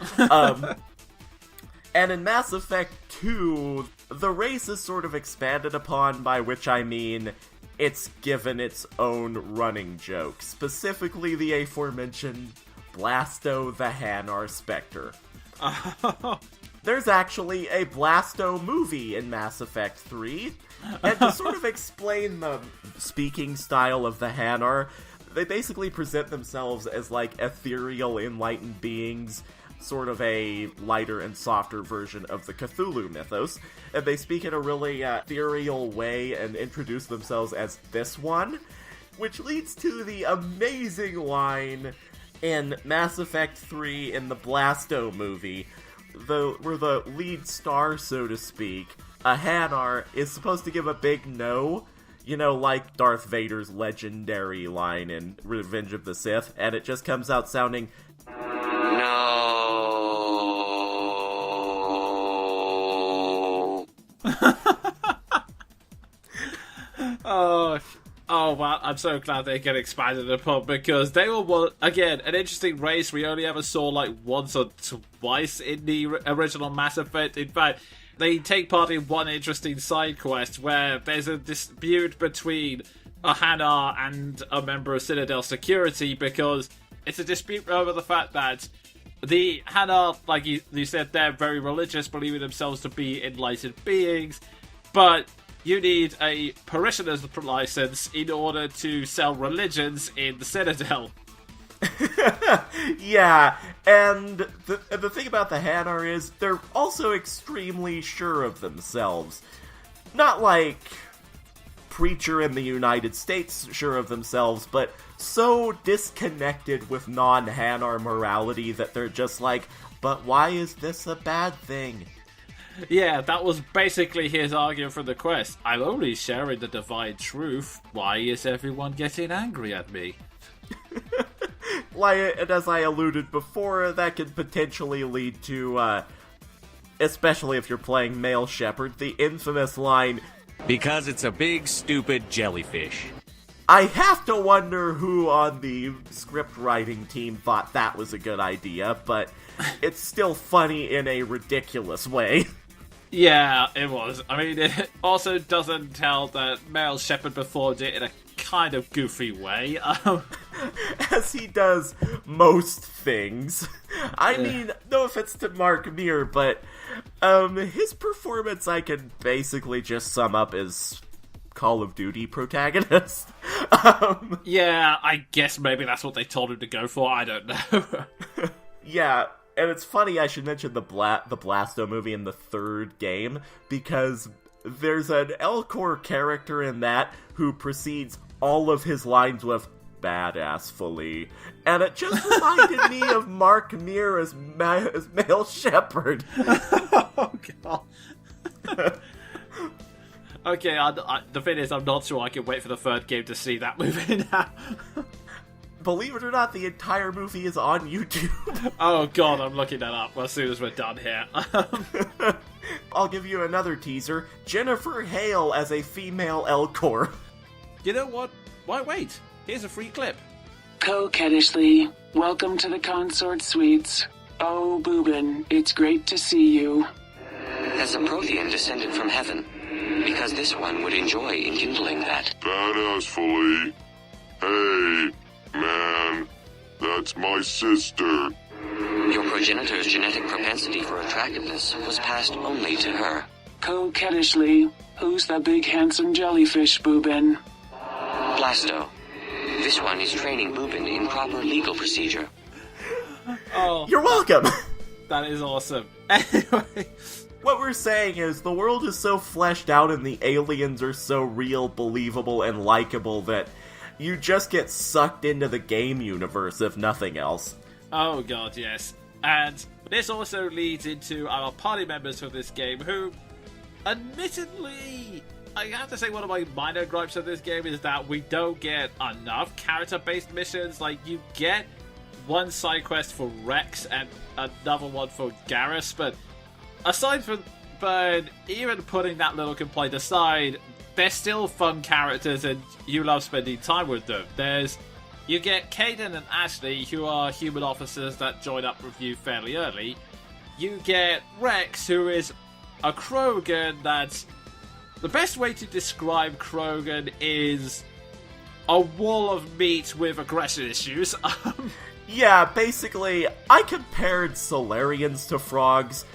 And in Mass Effect 2, the race is sort of expanded upon, by which I mean it's given its own running joke, specifically the aforementioned Blasto the Hanar Spectre. There's actually a Blasto movie in Mass Effect 3, and to sort of explain the speaking style of the Hanar, they basically present themselves as like ethereal, enlightened beings, sort of a lighter and softer version of the Cthulhu mythos, and they speak in a really ethereal way and introduce themselves as this one, which leads to the amazing line in Mass Effect 3 in the Blasto movie, where the lead star, so to speak, a Hanar, is supposed to give a big no, you know, like Darth Vader's legendary line in Revenge of the Sith, and it just comes out sounding, "No." Oh, well, I'm so glad they get expanded upon, because they were, again, an interesting race we only ever saw like once or twice in the original Mass Effect. In fact, they take part in one interesting side quest where there's a dispute between a Hanar and a member of Citadel security, because it's a dispute over the fact that the Hanar, like you said, they're very religious, believing themselves to be enlightened beings, but you need a parishioner's license in order to sell religions in the Citadel. Yeah, and the thing about the Hanar is they're also extremely sure of themselves. Not like Preacher in the United States sure of themselves, but so disconnected with non-Hanar morality that they're just like, but why is this a bad thing? Yeah, that was basically his argument for the quest. I'm only sharing the divine truth. Why is everyone getting angry at me? And as I alluded before, that could potentially lead to, especially if you're playing Male Shepherd, the infamous line, "Because it's a big, stupid jellyfish." I have to wonder who on the script writing team thought that was a good idea, but it's still funny in a ridiculous way. Yeah, it was. I mean, it also doesn't tell that Male Shepherd performed it in a kind of goofy way. As he does most things. I mean, no offense to Mark Meer, but his performance I can basically just sum up as Call of Duty protagonist. Yeah, I guess maybe that's what they told him to go for. I don't know. Yeah, and it's funny I should mention the Blasto movie in the third game, because there's an Elcor character in that who precedes all of his lines with "badassfully," and it just reminded me of Mark Meer as Male Shepherd. Oh, God. Okay, the thing is, I'm not sure I can wait for the third game to see that movie now. Believe it or not, the entire movie is on YouTube. Oh God, I'm looking that up as soon as we're done here. I'll give you another teaser. Jennifer Hale as a female Elcor. You know what? Why wait? Here's a free clip. Coquettishly, welcome to the Consort Suites. Oh, Boobin, it's great to see you. Has a Prothean descended from heaven? Because this one would enjoy enkindling that. Badassfully. Hey, man, that's my sister. Your progenitor's genetic propensity for attractiveness was passed only to her. Coquettishly, who's the big handsome jellyfish, Boobin? Blasto. This one is training Boobin in proper legal procedure. Oh, You're welcome! that is awesome. Anyway, what we're saying is the world is so fleshed out and the aliens are so real, believable, and likable that you just get sucked into the game universe, if nothing else. oh God, yes. And this also leads into our party members for this game, who, admittedly, I have to say one of my minor gripes of this game is that we don't get enough character-based missions. Like, you get one side quest for Rex and another one for Gareth, but aside from... But even putting that little complaint aside, they're still fun characters and you love spending time with them. You get Caden and Ashley, who are human officers that join up with you fairly early. You get Rex, who is a Krogan that's... The best way to describe Krogan is a wall of meat with aggression issues. Yeah, basically, I compared Solarians to frogs.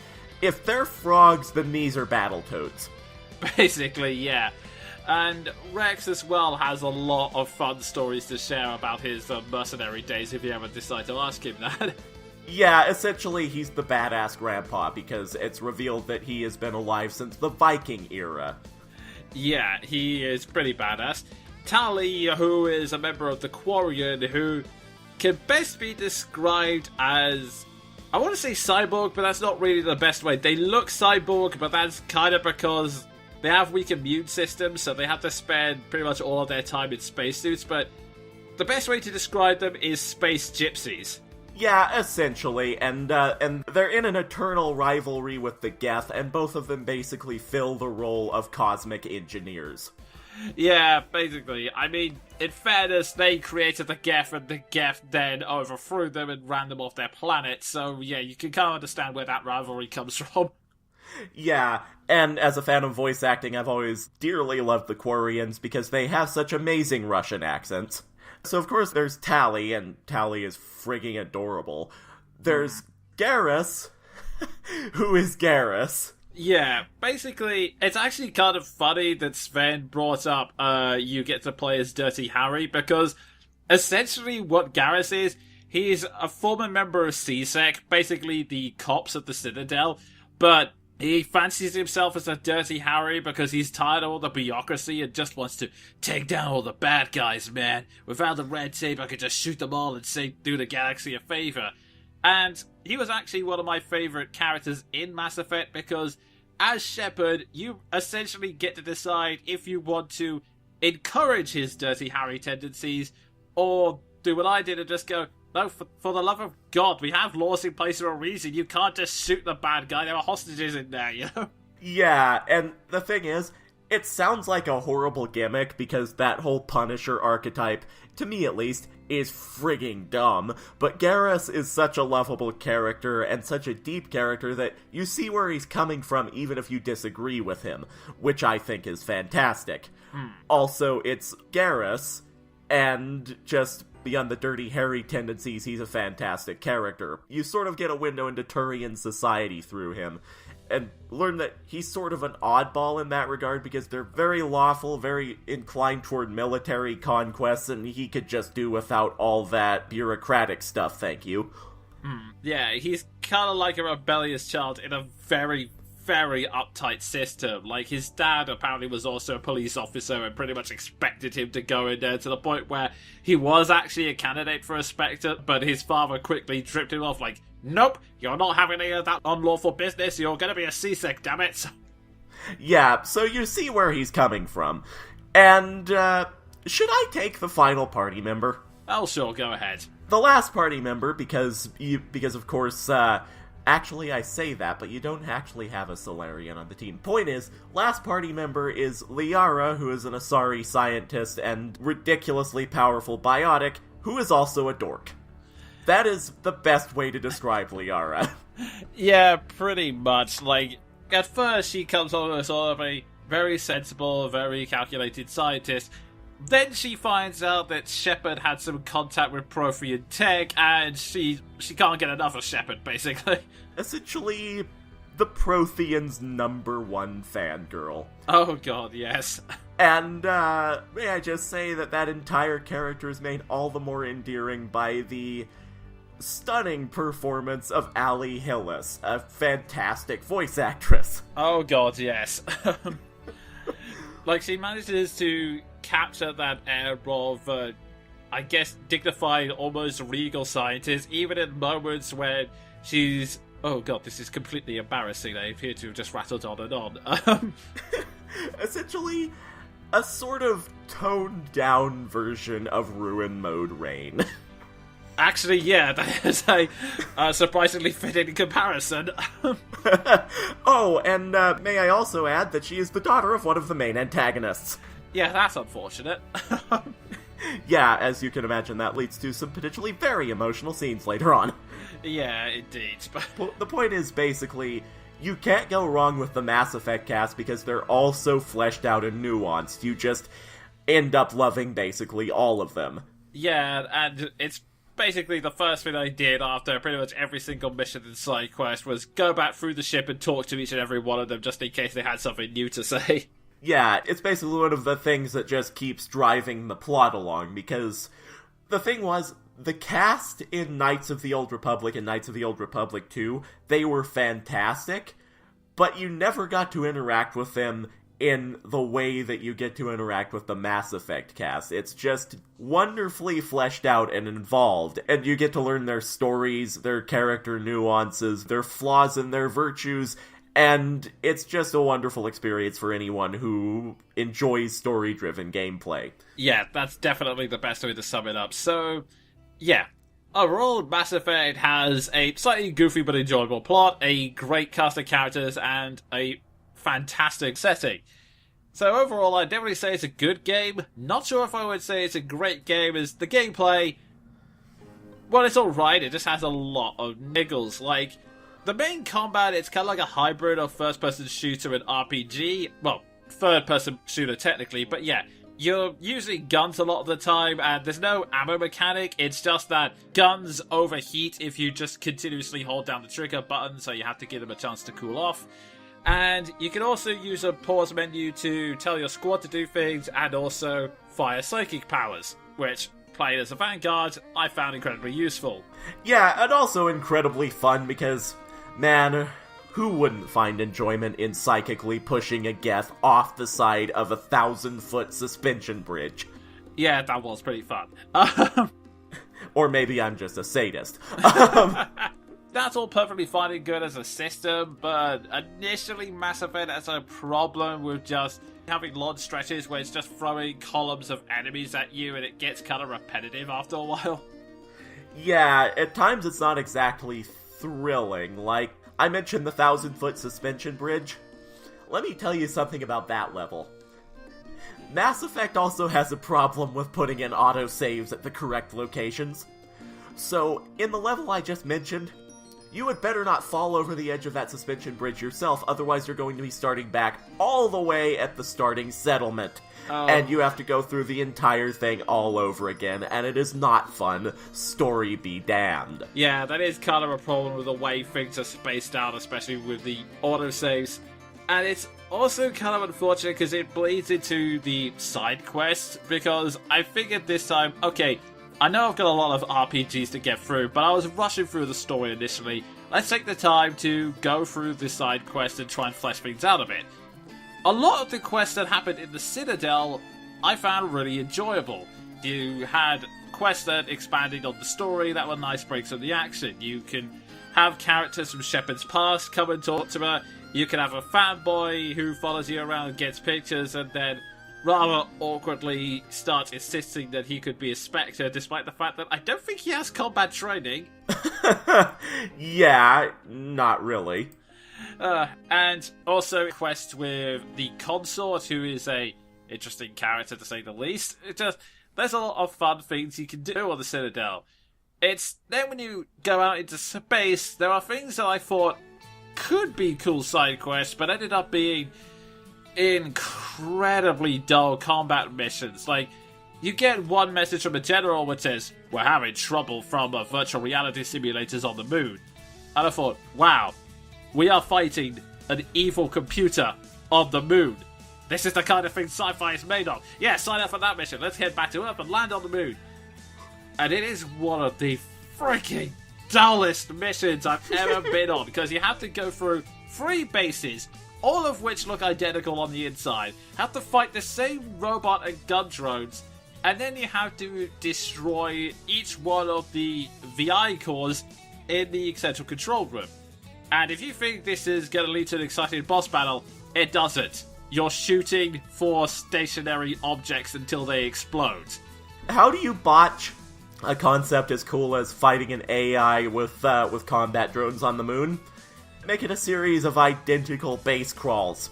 If they're frogs, then these are Battletoads. Basically, yeah. And Rex as well has a lot of fun stories to share about his mercenary days if you ever decide to ask him that. Yeah, essentially he's the badass grandpa because it's revealed that he has been alive since the Viking era. Yeah, he is pretty badass. Tali, who is a member of the Quarian, who can best be described as... I want to say cyborg, but that's not really the best way. They look cyborg, but that's kind of because they have weak immune systems, so they have to spend pretty much all of their time in spacesuits, but the best way to describe them is space gypsies. Yeah, essentially, and they're in an eternal rivalry with the Geth, and both of them basically fill the role of cosmic engineers. Yeah, basically. I mean, in fairness, they created the Geth, and the Geth then overthrew them and ran them off their planet, so yeah, you can kind of understand where that rivalry comes from. Yeah, and as a fan of voice acting, I've always dearly loved the Quarians because they have such amazing Russian accents. So, of course, there's Tali, and Tali is frigging adorable. There's Gareth, who is Gareth. Yeah, basically, it's actually kind of funny that Sven brought up you get to play as Dirty Harry, because essentially what Gareth is, he's a former member of CSEC, basically the cops of the Citadel, but he fancies himself as a Dirty Harry because he's tired of all the bureaucracy and just wants to take down all the bad guys, man. Without the red tape, I could just shoot them all and do the galaxy a favor. And he was actually one of my favorite characters in Mass Effect because as Shepard, you essentially get to decide if you want to encourage his Dirty Harry tendencies or do what I did and just go, no, for the love of God, we have laws in place for a reason. You can't just shoot the bad guy. There are hostages in there, you know? Yeah, and the thing is, it sounds like a horrible gimmick because that whole Punisher archetype, to me at least, is frigging dumb. But Gareth is such a lovable character and such a deep character that you see where he's coming from even if you disagree with him, which I think is fantastic. Also, it's Gareth, and just... beyond the Dirty Harry tendencies, he's a fantastic character. You sort of get a window into Turian society through him, and learn that he's sort of an oddball in that regard because they're very lawful, very inclined toward military conquests, and he could just do without all that bureaucratic stuff, thank you. Yeah, he's kind of like a rebellious child in a very, very uptight system. Like, his dad apparently was also a police officer and pretty much expected him to go in there to the point where he was actually a candidate for a Spectre, but his father quickly tripped him off like, nope, you're not having any of that unlawful business, you're gonna be a CSEC, damn it. Yeah, so you see where he's coming from. And, should I take the final party member? Oh, sure, go ahead. The last party member, because of course, actually, I say that, but you don't actually have a Solarian on the team. Point is, last party member is Liara, who is an Asari scientist and ridiculously powerful biotic, who is also a dork. That is the best way to describe Liara. Yeah, pretty much. Like, at first she comes over as sort of a very sensible, very calculated scientist. Then she finds out that Shepard had some contact with Prothean tech, and she can't get enough of Shepard, basically. Essentially, the Prothean's #1 fangirl. Oh god, yes. And, may I just say that entire character is made all the more endearing by the stunning performance of Ali Hillis, a fantastic voice actress. Oh god, yes. Like, she manages to capture that air of, I guess, dignified, almost regal scientist, even in moments when she's... Oh god, this is completely embarrassing. I appear to have just rattled on and on. Essentially, a sort of toned-down version of Ruin Mode Rain. Actually, yeah, that is a surprisingly fitting comparison. Oh, and may I also add that she is the daughter of one of the main antagonists. Yeah, that's unfortunate. Yeah, as you can imagine, that leads to some potentially very emotional scenes later on. Yeah, indeed. The point is, basically, you can't go wrong with the Mass Effect cast because they're all so fleshed out and nuanced. You just end up loving basically all of them. Yeah, and it's basically the first thing I did after pretty much every single mission and side quest was go back through the ship and talk to each and every one of them just in case they had something new to say. Yeah, it's basically one of the things that just keeps driving the plot along, because the thing was, the cast in Knights of the Old Republic and Knights of the Old Republic 2, they were fantastic, but you never got to interact with them in the way that you get to interact with the Mass Effect cast. It's just wonderfully fleshed out and involved, and you get to learn their stories, their character nuances, their flaws and their virtues, and it's just a wonderful experience for anyone who enjoys story-driven gameplay. Yeah, that's definitely the best way to sum it up. So, yeah. Overall, Mass Effect has a slightly goofy but enjoyable plot, a great cast of characters, and a fantastic setting. So overall, I'd definitely say it's a good game. Not sure if I would say it's a great game, as the gameplay, well, it's alright, it just has a lot of niggles. Like, the main combat, it's kind of like a hybrid of first-person shooter and RPG. Well, third-person shooter technically, but yeah, you're using guns a lot of the time, and there's no ammo mechanic. It's just that guns overheat if you just continuously hold down the trigger button, so you have to give them a chance to cool off. And you can also use a pause menu to tell your squad to do things, and also fire psychic powers, which, playing as a Vanguard, I found incredibly useful. Yeah, and also incredibly fun because, man, who wouldn't find enjoyment in psychically pushing a Geth off the side of a 1,000-foot suspension bridge? Yeah, that was pretty fun. Or maybe I'm just a sadist. That's all perfectly fine and good as a system, but initially Mass Effect has a problem with just having long stretches where it's just throwing columns of enemies at you and it gets kind of repetitive after a while. Yeah, at times it's not exactly thrilling. Like, I mentioned the 1,000-foot suspension bridge. Let me tell you something about that level. Mass Effect also has a problem with putting in autosaves at the correct locations. So, in the level I just mentioned, you had better not fall over the edge of that suspension bridge yourself, otherwise you're going to be starting back all the way at the starting settlement. Oh. And you have to go through the entire thing all over again, and it is not fun. Story be damned. Yeah, that is kind of a problem with the way things are spaced out, especially with the autosaves. And it's also kind of unfortunate because it bleeds into the side quests, because I figured this time, okay, I know I've got a lot of RPGs to get through, but I was rushing through the story initially. Let's take the time to go through the side quest and try and flesh things out a bit. A lot of the quests that happened in the Citadel, I found really enjoyable. You had quests that expanded on the story that were nice breaks of the action. You can have characters from Shepard's past come and talk to her. You can have a fanboy who follows you around and gets pictures and then rather awkwardly starts insisting that he could be a Spectre, despite the fact that I don't think he has combat training. Yeah, not really. And also quest with the Consort, who is a interesting character to say the least. There's a lot of fun things you can do on the Citadel. It's then when you go out into space, there are things that I thought could be cool side quests, but ended up being incredibly dull combat missions. Like, you get one message from a general which says, "We're having trouble from virtual reality simulators on the moon." And I thought, wow, we are fighting an evil computer on the moon. This is the kind of thing sci-fi is made of. Yeah, sign up for that mission. Let's head back to Earth and land on the moon. And it is one of the freaking dullest missions I've ever been on, because you have to go through 3 bases, all of which look identical on the inside, have to fight the same robot and gun drones, and then you have to destroy each one of the VI cores in the central control room. And if you think this is going to lead to an exciting boss battle, it doesn't. you're shooting for stationary objects until they explode. How do you botch a concept as cool as fighting an AI with combat drones on the moon? Make it a series of identical base crawls,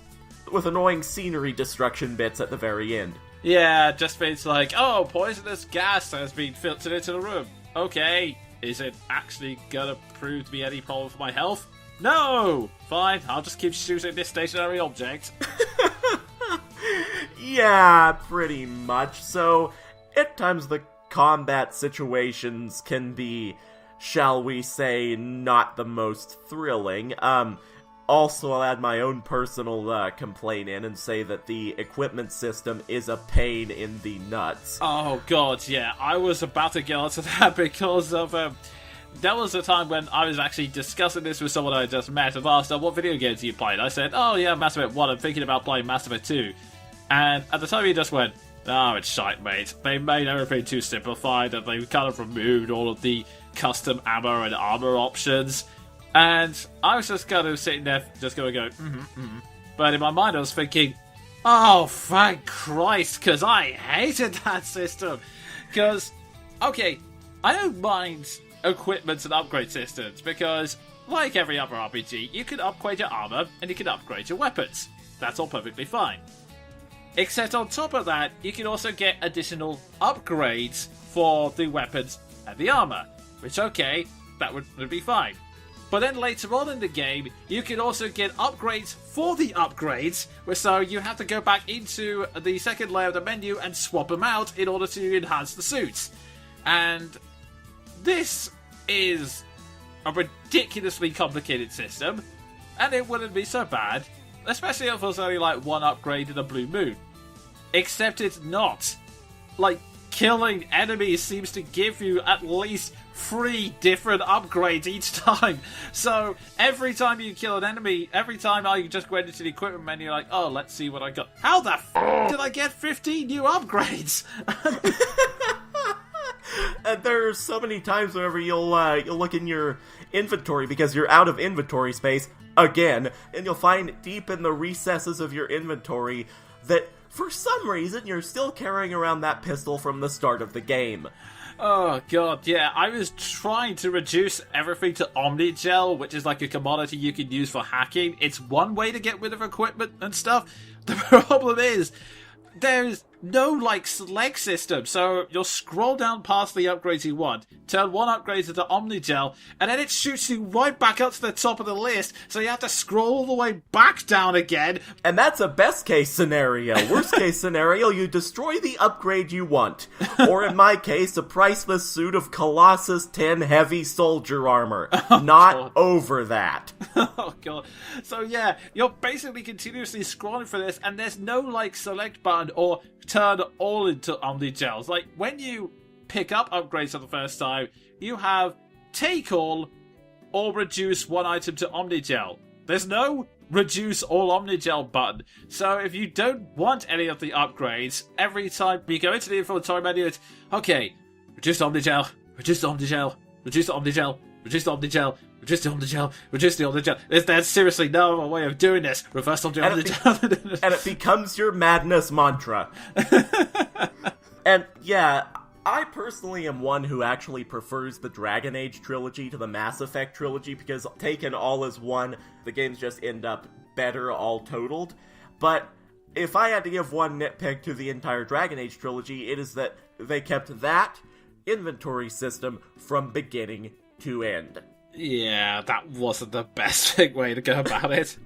with annoying scenery destruction bits at the very end. Yeah, just means like, oh, poisonous gas has been filtered into the room. Okay, is it actually gonna prove to be any problem for my health? No! Fine, I'll just keep shooting this stationary object. Yeah, pretty much. So, at times the combat situations can be, shall we say, not the most thrilling. Also, I'll add my own personal complaint in and say that the equipment system is a pain in the nuts. Oh god, yeah, I was about to get onto that because of, there was a time when I was actually discussing this with someone I just met and asked, what video games you played? I said, oh yeah, Mass Effect 1, I'm thinking about playing Mass Effect 2. And at the time he just went, oh, it's shite, mate. They made everything too simplified and they kind of removed all of the custom ammo and armor options. And I was just kind of sitting there, just going to go, But in my mind I was thinking, oh, thank Christ, because I hated that system. Because, okay, I don't mind equipment and upgrade systems, because, like every other RPG, you can upgrade your armor and you can upgrade your weapons. That's all perfectly fine. Except on top of that, you can also get additional upgrades for the weapons and the armor. Which, okay, that would be fine. But then later on in the game, you can also get upgrades for the upgrades, so you have to go back into the second layer of the menu and swap them out in order to enhance the suits. And this is a ridiculously complicated system, and it wouldn't be so bad, especially if it was only like one upgrade in a blue moon. Except it's not. Like, killing enemies seems to give you at least 3 different upgrades each time. So every time you kill an enemy, every time I just went into the equipment menu, like, oh, let's see what I got. How the did I get 15 new upgrades? And there's so many times whenever you'll look in your inventory because you're out of inventory space again, and you'll find deep in the recesses of your inventory that for some reason you're still carrying around that pistol from the start of the game. Oh god, yeah, I was trying to reduce everything to Omnigel, which is like a commodity you can use for hacking. It's one way to get rid of equipment and stuff. The problem is, there's no, like, select system, so you'll scroll down past the upgrades you want, turn one upgrade into Omnigel, and then it shoots you right back up to the top of the list, so you have to scroll all the way back down again. And that's a best case scenario. Worst case scenario, you destroy the upgrade you want. Or in my case, a priceless suit of Colossus 10 heavy soldier armor. Not god. Over that. Oh god. So yeah, you're basically continuously scrolling for this, and there's no, like, select button or turn all into Omnigels. Like, when you pick up upgrades for the first time, you have take all or reduce one item to Omnigel. There's no reduce all Omnigel button. So if you don't want any of the upgrades, every time you go into the inventory menu, it's, okay, reduce Omnigel, reduce Omnigel, reduce Omnigel, reduce Omnigel, reduce the Omnigel, reduce the Omnigel. There's seriously no other way of doing this. Reverse Omnigel. And it becomes your madness mantra. And yeah, I personally am one who actually prefers the Dragon Age trilogy to the Mass Effect trilogy, because taken all as one, the games just end up better all totaled. But if I had to give one nitpick to the entire Dragon Age trilogy, it is that they kept that inventory system from beginning to end. Yeah, that wasn't the best way to go about it.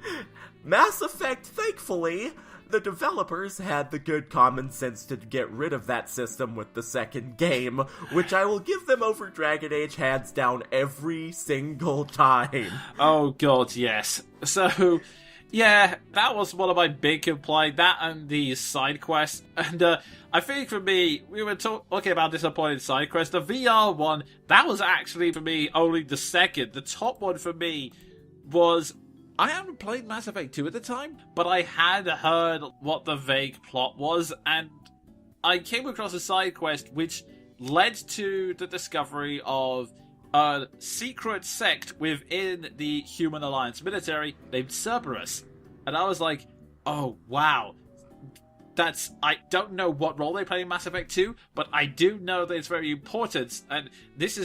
Mass Effect, thankfully, the developers had the good common sense to get rid of that system with the second game, which I will give them over Dragon Age hands down every single time. Oh god, yes. So, yeah, that was one of my big complaints, that and the side quests. And I think for me, we were talking about disappointing side quests. The VR one, that was actually for me only the second. The top one for me was, I hadn't played Mass Effect 2 at the time, but I had heard what the vague plot was, and I came across a side quest which led to the discovery of a secret sect within the Human Alliance military named Cerberus. And I was like, oh, wow. I don't know what role they play in Mass Effect 2, but I do know that it's very important, and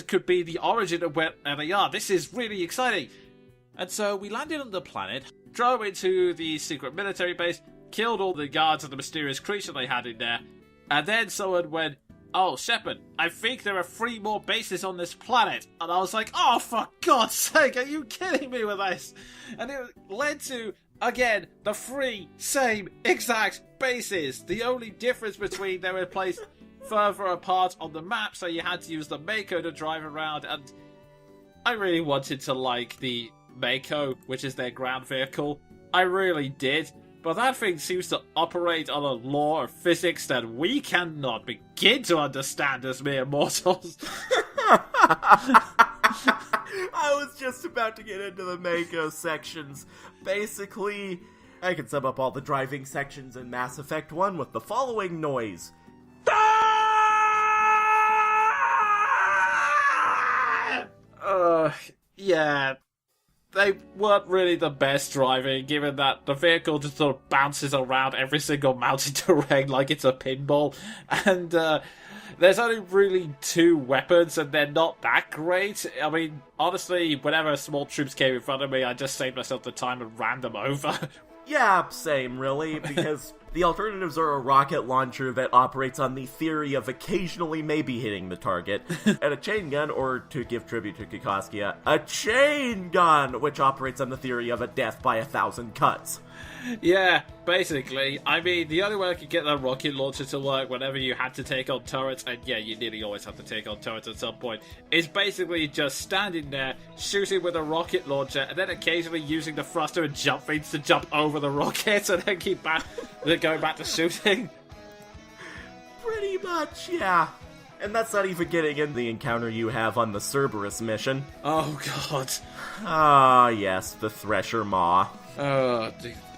could be the origin of where they are. This is really exciting. And so we landed on the planet, drove into the secret military base, killed all the guards and the mysterious creature they had in there, and then someone went, oh, Shepard, I think there are 3 more bases on this planet. And I was like, oh, for God's sake, are you kidding me with this? And it led to, again, the 3 same exact bases. The only difference between they were placed further apart on the map, so you had to use the Mako to drive around, and I really wanted to like the Mako, which is their ground vehicle. I really did. But that thing seems to operate on a law of physics that we cannot begin to understand as mere mortals. I was just about to get into the Mako sections. Basically, I can sum up all the driving sections in Mass Effect 1 with the following noise. Yeah. They weren't really the best driving, given that the vehicle just sort of bounces around every single mountain terrain like it's a pinball. And there's only really 2 weapons, and they're not that great. I mean, honestly, whenever small troops came in front of me, I just saved myself the time and ran them over. Yeah, same, really, because the alternatives are a rocket launcher that operates on the theory of occasionally maybe hitting the target, and a chain gun, or to give tribute to Kikoskia, a chain gun, which operates on the theory of a death by 1,000 cuts. Yeah, basically. I mean, the only way I could get that rocket launcher to work whenever you had to take on turrets, and yeah, you nearly always have to take on turrets at some point, is basically just standing there, shooting with a rocket launcher, and then occasionally using the thruster and jump feeds to jump over the rockets, and then going back to shooting. Pretty much, yeah. And that's not even getting in the encounter you have on the Cerberus mission. Oh, God. Ah, yes, the Thresher Maw. Oh,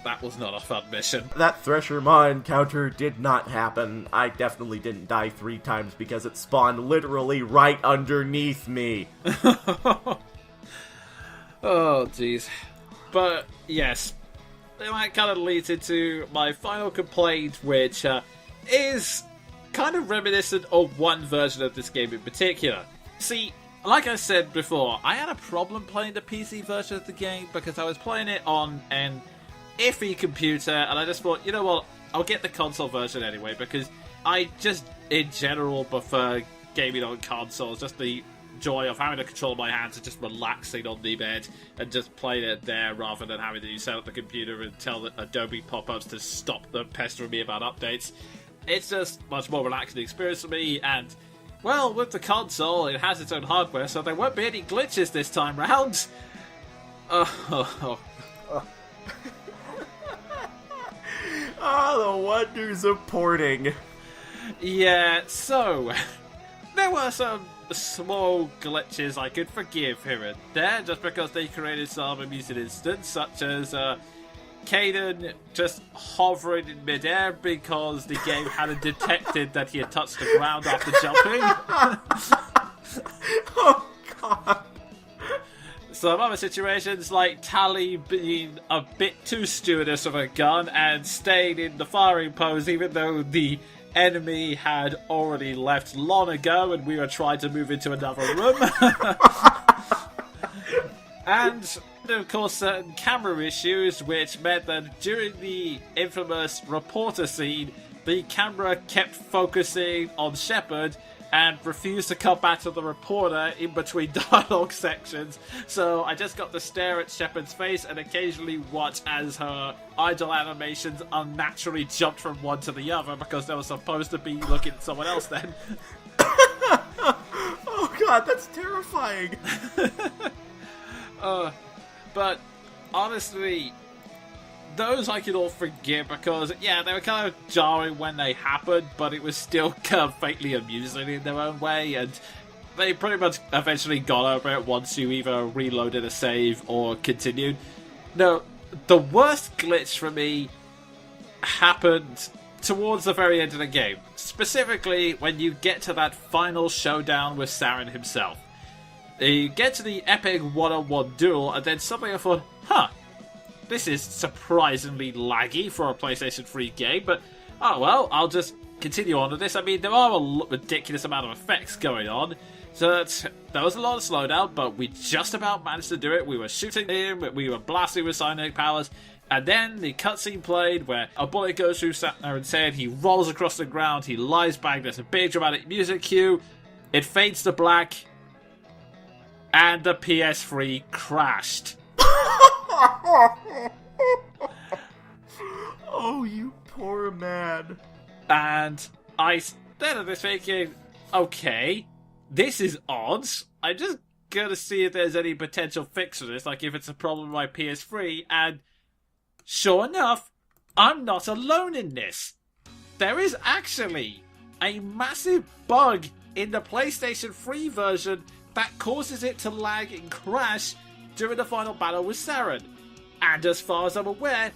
that was not a fun mission. That Thresher Maw encounter did not happen. I definitely didn't die 3 times because it spawned literally right underneath me. Oh, jeez. But, yes, that kind of leads into my final complaint, which is kind of reminiscent of one version of this game in particular. See, like I said before, I had a problem playing the PC version of the game because I was playing it on an iffy computer, and I just thought, you know what, I'll get the console version anyway, because I just, in general, prefer gaming on consoles, just the joy of having to control my hands and just relaxing on the bed and just playing it there rather than having to set up the computer and tell the Adobe pop-ups to stop them pestering me about updates. It's just much more relaxing experience for me, and well, with the console, it has its own hardware, so there won't be any glitches this time round. Ah, the wonders of porting. Yeah, so there were some small glitches I could forgive here and there, just because they created some amusing instance, such as Caden just hovering in midair because the game hadn't detected that he had touched the ground after jumping. Oh, God. Some other situations, like Tally being a bit too stewardess of a gun and staying in the firing pose even though the enemy had already left long ago and we were trying to move into another room. And, of course, certain camera issues, which meant that during the infamous reporter scene, the camera kept focusing on Shepard and refused to come back to the reporter in between dialogue sections. So I just got to stare at Shepard's face and occasionally watch as her idle animations unnaturally jumped from one to the other because they were supposed to be looking at someone else then. Oh, God, that's terrifying. But honestly, those I could all forgive because, yeah, they were kind of jarring when they happened, but it was still kind of faintly amusing in their own way, and they pretty much eventually got over it once you either reloaded a save or continued. No, the worst glitch for me happened towards the very end of the game, specifically when you get to that final showdown with Saren himself. You get to the epic one-on-one duel, and then suddenly I thought, this is surprisingly laggy for a PlayStation 3 game, but oh well, I'll just continue on with this. I mean, there are a ridiculous amount of effects going on, so there was a lot of slowdown, but we just about managed to do it. We were shooting him, we were blasting with psionic powers, and then the cutscene played where a bullet goes through Satner and said he rolls across the ground, he lies back, there's a big dramatic music cue, it fades to black, and the PS3 crashed. Oh, you poor man. And I started this thinking, okay, this is odd. I'm just gonna see if there's any potential fix for this, like if it's a problem with my PS3, and sure enough, I'm not alone in this. There is actually a massive bug in the PlayStation 3 version that causes it to lag and crash during the final battle with Saren. And as far as I'm aware,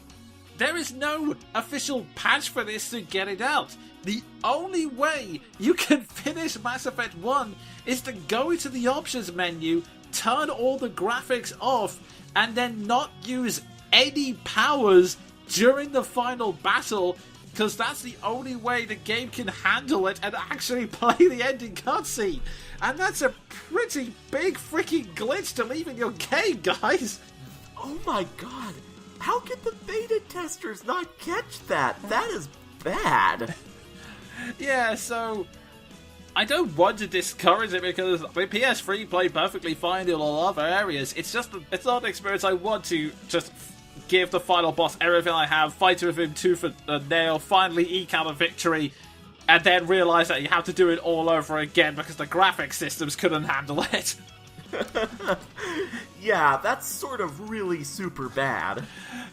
there is no official patch for this to get it out. The only way you can finish Mass Effect 1 is to go into the options menu, turn all the graphics off, and then not use any powers during the final battle, because that's the only way the game can handle it and actually play the ending cutscene. And that's a pretty big freaking glitch to leave in your game, guys. Oh my god. How could the beta testers not catch that? That is bad. Yeah, so I don't want to discourage it because the PS3 played perfectly fine in all other areas. It's not an experience I want to just give the final boss everything I have, fight with him tooth and nail, finally eke out a victory, and then realise that you have to do it all over again because the graphics systems couldn't handle it. Yeah, that's sort of really super bad.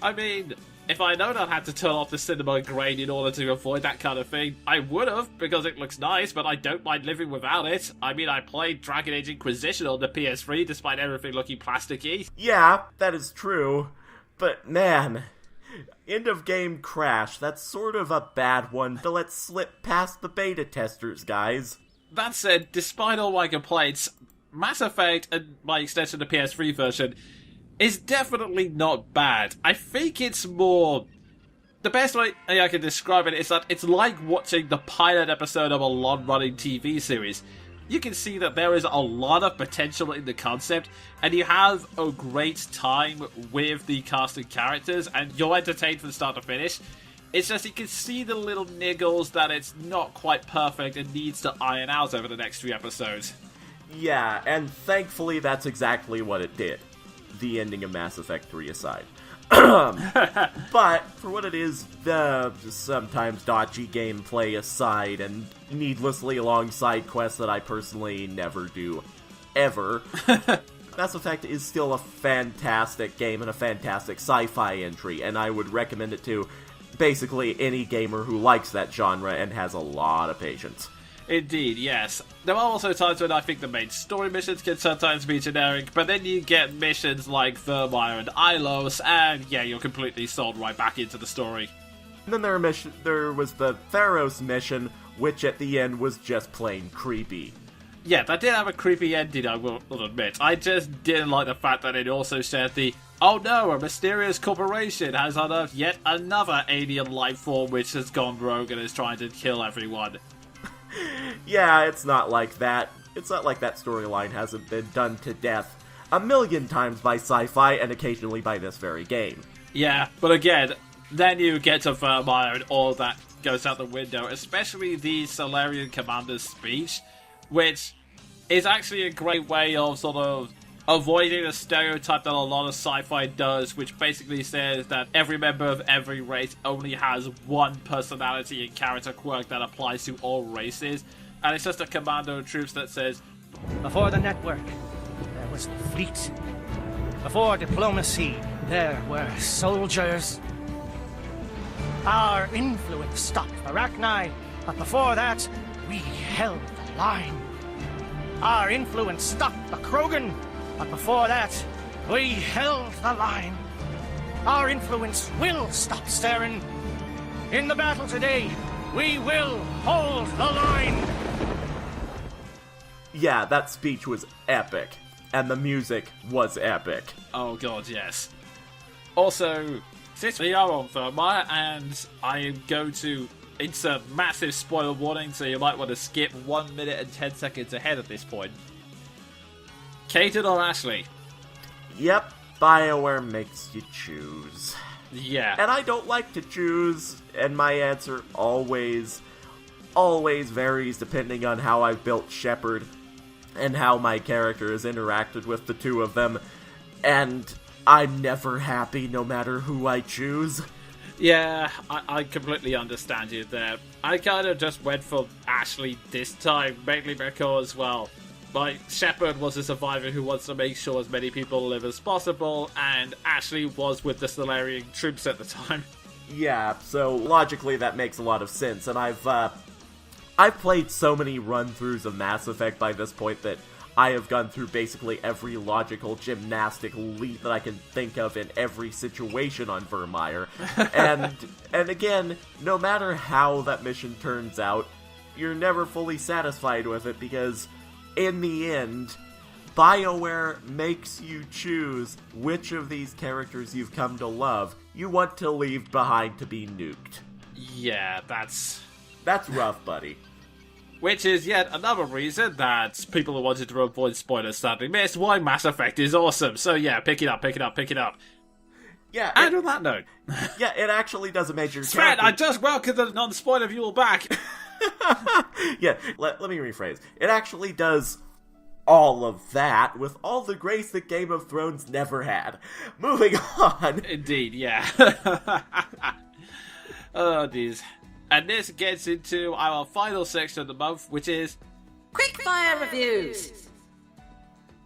I mean, if I'd known I'd had to turn off the cinema grain in order to avoid that kind of thing, I would have, because it looks nice, but I don't mind living without it. I mean, I played Dragon Age Inquisition on the PS3 despite everything looking plasticky. Yeah, that is true. But man, end of game crash, that's sort of a bad one to let slip past the beta testers, guys. That said, despite all my complaints, Mass Effect, and by extension the PS3 version, is definitely not bad. I think it's more... The best way I can describe it is that it's like watching the pilot episode of a long-running TV series. You can see that there is a lot of potential in the concept, and you have a great time with the cast and characters, and you're entertained from start to finish. It's just you can see the little niggles that it's not quite perfect and needs to iron out over the next 3 episodes. Yeah, and thankfully that's exactly what it did. The ending of Mass Effect 3 aside. But, for what it is, the sometimes dodgy gameplay aside, and needlessly long side quests that I personally never do, ever, Mass Effect is still a fantastic game and a fantastic sci-fi entry, and I would recommend it to basically any gamer who likes that genre and has a lot of patience. Indeed, yes. There are also times when I think the main story missions can sometimes be generic, but then you get missions like Vermeer and Ilos, and yeah, you're completely sold right back into the story. And then there was the Theros mission, which at the end was just plain creepy. Yeah, that did have a creepy ending, I will admit. I just didn't like the fact that it also said oh no, a mysterious corporation has unearthed yet another alien life form which has gone rogue and is trying to kill everyone. Yeah, it's not like that. It's not like that storyline hasn't been done to death a million times by sci-fi and occasionally by this very game. Yeah, but again, then you get to Vermeer and all that goes out the window, especially the Solarian commander's speech, which is actually a great way of sort of avoiding a stereotype that a lot of sci-fi does, which basically says that every member of every race only has one personality and character quirk that applies to all races, and it's just a commander of troops that says, before the network, there was the fleet. Before diplomacy, there were soldiers. Our influence stopped Arachni, but before that, we held the line. Our influence stopped the Krogan, but before that, we held the line. Our influence will stop Saren. In the battle today, we will hold the line. Yeah, that speech was epic. And the music was epic. oh god, yes. Also, since we are on Vermeer, and I am going to insert massive spoiler warning, so you might want to skip 1 minute and 10 seconds ahead at this point. Caden or Ashley? Yep, BioWare makes you choose. Yeah. And I don't like to choose, and my answer always varies depending on how I've built Shepard and how my character has interacted with the two of them, and I'm never happy no matter who I choose. Yeah, I completely understand you there. I kind of just went for Ashley this time, mainly because, well, my Shepard was a survivor who wants to make sure as many people live as possible, and Ashley was with the Solarian troops at the time. Yeah, so logically that makes a lot of sense, and I've played so many run-throughs of Mass Effect by this point that I have gone through basically every logical gymnastic leap that I can think of in every situation on Vermeer. And again, no matter how that mission turns out, you're never fully satisfied with it because, in the end, BioWare makes you choose which of these characters you've come to love you want to leave behind to be nuked. Yeah, that's rough, buddy. Which is yet another reason that people who wanted to avoid spoilers sadly missed why Mass Effect is awesome. So yeah, pick it up. Yeah, and on that note... Yeah, it actually does a major... Sven, I just welcomed the non-spoiler viewer back! Yeah, let me rephrase. It actually does all of that with all the grace that Game of Thrones never had. Moving on. Indeed, yeah. Oh, jeez. And this gets into our final section of the month, which is... Quickfire Reviews!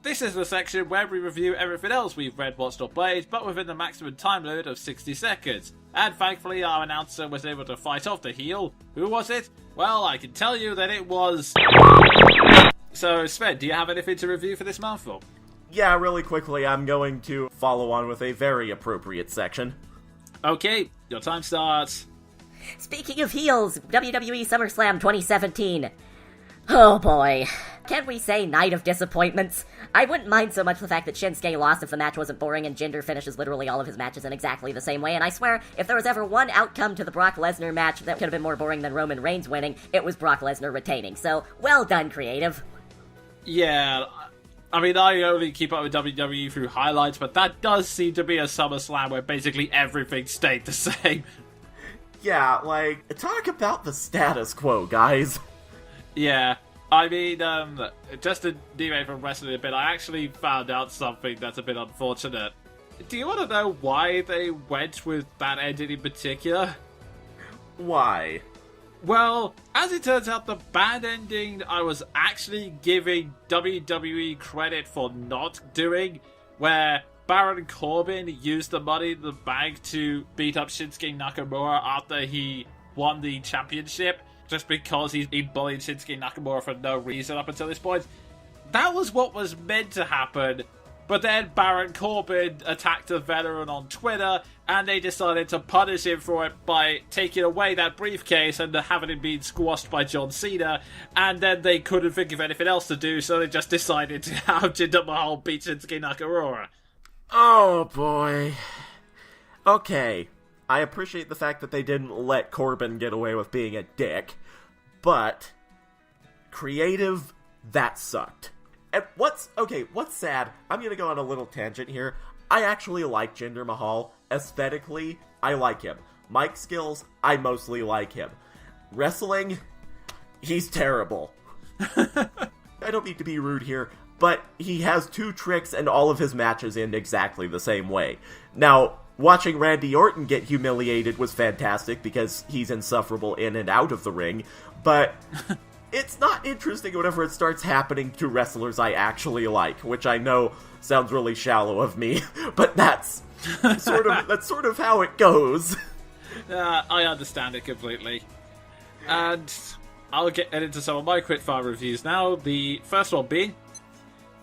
This is the section where we review everything else we've read, watched or played, but within the maximum time limit of 60 seconds. And thankfully our announcer was able to fight off the heel. Who was it? Well, I can tell you that it was... So, Sven, do you have anything to review for this mouthful? Yeah, really quickly, I'm going to follow on with a very appropriate section. Okay, your time starts. Speaking of heels, WWE SummerSlam 2017. Oh boy. Can we say night of disappointments? I wouldn't mind so much the fact that Shinsuke lost if the match wasn't boring and Jinder finishes literally all of his matches in exactly the same way, and I swear, if there was ever one outcome to the Brock Lesnar match that could have been more boring than Roman Reigns winning, it was Brock Lesnar retaining. So, well done, creative. Yeah, I mean, I only keep up with WWE through highlights, but that does seem to be a SummerSlam where basically everything stayed the same. Yeah, like, talk about the status quo, guys. Yeah, I mean, just to deviate from wrestling a bit, I actually found out something that's a bit unfortunate. Do you want to know why they went with that ending in particular? Why? Well, as it turns out, the bad ending I was actually giving WWE credit for not doing, where Baron Corbin used the money in the bank to beat up Shinsuke Nakamura after he won the championship, just because he bullied Shinsuke Nakamura for no reason up until this point. That was what was meant to happen, but then Baron Corbin attacked a veteran on Twitter, and they decided to punish him for it by taking away that briefcase and having him being squashed by John Cena, and then they couldn't think of anything else to do, so they just decided to have Jinder Mahal beat Shinsuke Nakamura. Oh boy. Okay, I appreciate the fact that they didn't let Corbin get away with being a dick, but creative, that sucked. And what's sad, I'm gonna go on a little tangent here. I actually like Jinder Mahal. Aesthetically, I like him. Mic skills, I mostly like him. Wrestling, he's terrible. I don't mean to be rude here, but he has two tricks and all of his matches end exactly the same way. Now, watching Randy Orton get humiliated was fantastic because he's insufferable in and out of the ring, but it's not interesting whenever it starts happening to wrestlers I actually like, which I know sounds really shallow of me, but that's sort of how it goes. I understand it completely. And I'll get into some of my quickfire reviews now. The first one being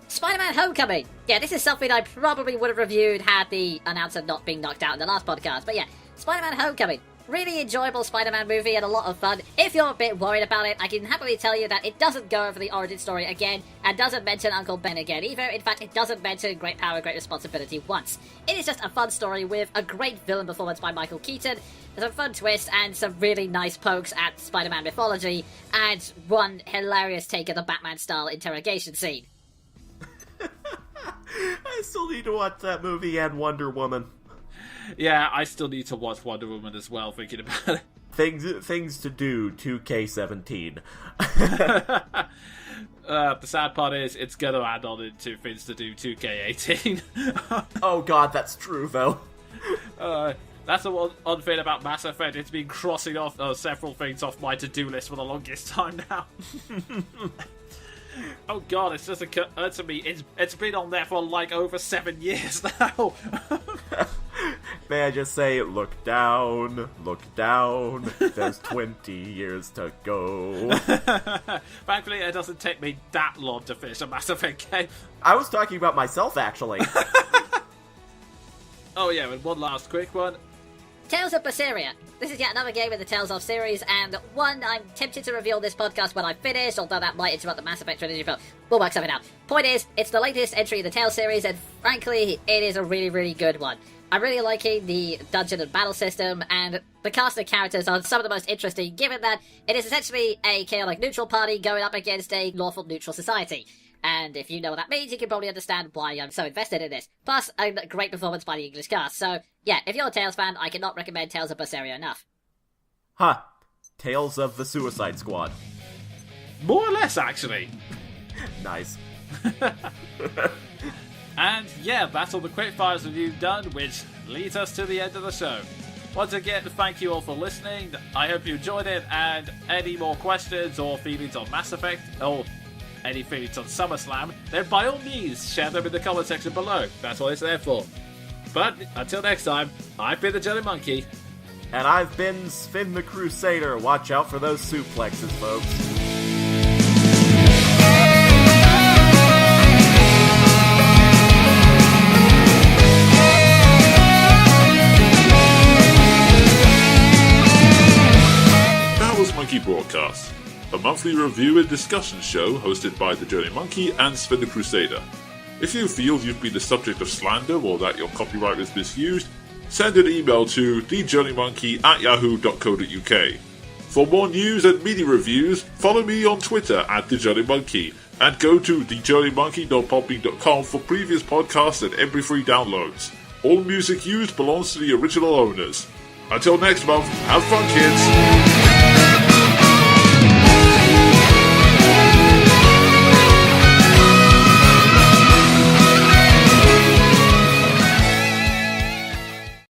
Spider-Man Homecoming! Yeah, this is something I probably would have reviewed had the announcer not been knocked out in the last podcast. But yeah, Spider-Man Homecoming. really enjoyable Spider-Man movie and a lot of fun. If you're a bit worried about it, I can happily tell you that it doesn't go over the origin story again, and doesn't mention Uncle Ben again either. In fact, it doesn't mention Great Power, Great Responsibility once. It is just a fun story with a great villain performance by Michael Keaton, some fun twists, and some really nice pokes at Spider-Man mythology, and one hilarious take of the Batman-style interrogation scene. I still need to watch that movie and Wonder Woman. Yeah, I still need to watch Wonder Woman as well, thinking about it. Things to do, 2K17. The sad part is, it's gonna add on into things to do 2K18. Oh god, that's true, though. That's the one thing about Mass Effect. It's been crossing off several things off my to-do list for the longest time now. Oh god, it's just occurred to me, it's been on there for like over 7 years now. May I just say, look down, there's 20 years to go. Thankfully, it doesn't take me that long to finish a Mass Effect game. I was talking about myself, actually. Oh yeah, and one last quick one. Tales of Berseria. This is yet another game in the Tales of series, and one I'm tempted to reveal this podcast when I finish, although that might interrupt the Mass Effect trilogy, but we'll work something out. Point is, it's the latest entry in the Tales series, and frankly, it is a really, really good one. I'm really liking the dungeon and battle system, and the cast of characters are some of the most interesting, given that it is essentially a chaotic neutral party going up against a lawful neutral society. And if you know what that means, you can probably understand why I'm so invested in this. Plus, a great performance by the English cast. So, yeah, if you're a Tales fan, I cannot recommend Tales of Berseria enough. Huh. Tales of the Suicide Squad. More or less, actually. Nice. And yeah, that's all the quickfires review done, which leads us to the end of the show. Once again, thank you all for listening. I hope you enjoyed it, and any more questions or feelings on Mass Effect, or any feelings on SummerSlam, then by all means, share them in the comment section below. That's what it's there for. But until next time, I've been the Jonin Monkey. And I've been Sven the Crusader. Watch out for those suplexes, folks. Monkey Broadcast, a monthly review and discussion show hosted by the Jonin Monkey and Sven the Crusader. If you feel you've been the subject of slander or that your copyright is misused, send an email to thejoninmonkey@yahoo.co.uk. For more news and media reviews, follow me on Twitter @thejoninmonkey, and go to thejoninmonkey.podbean.com for previous podcasts and MP3 downloads. All music used belongs to the original owners. Until next month, have fun, kids!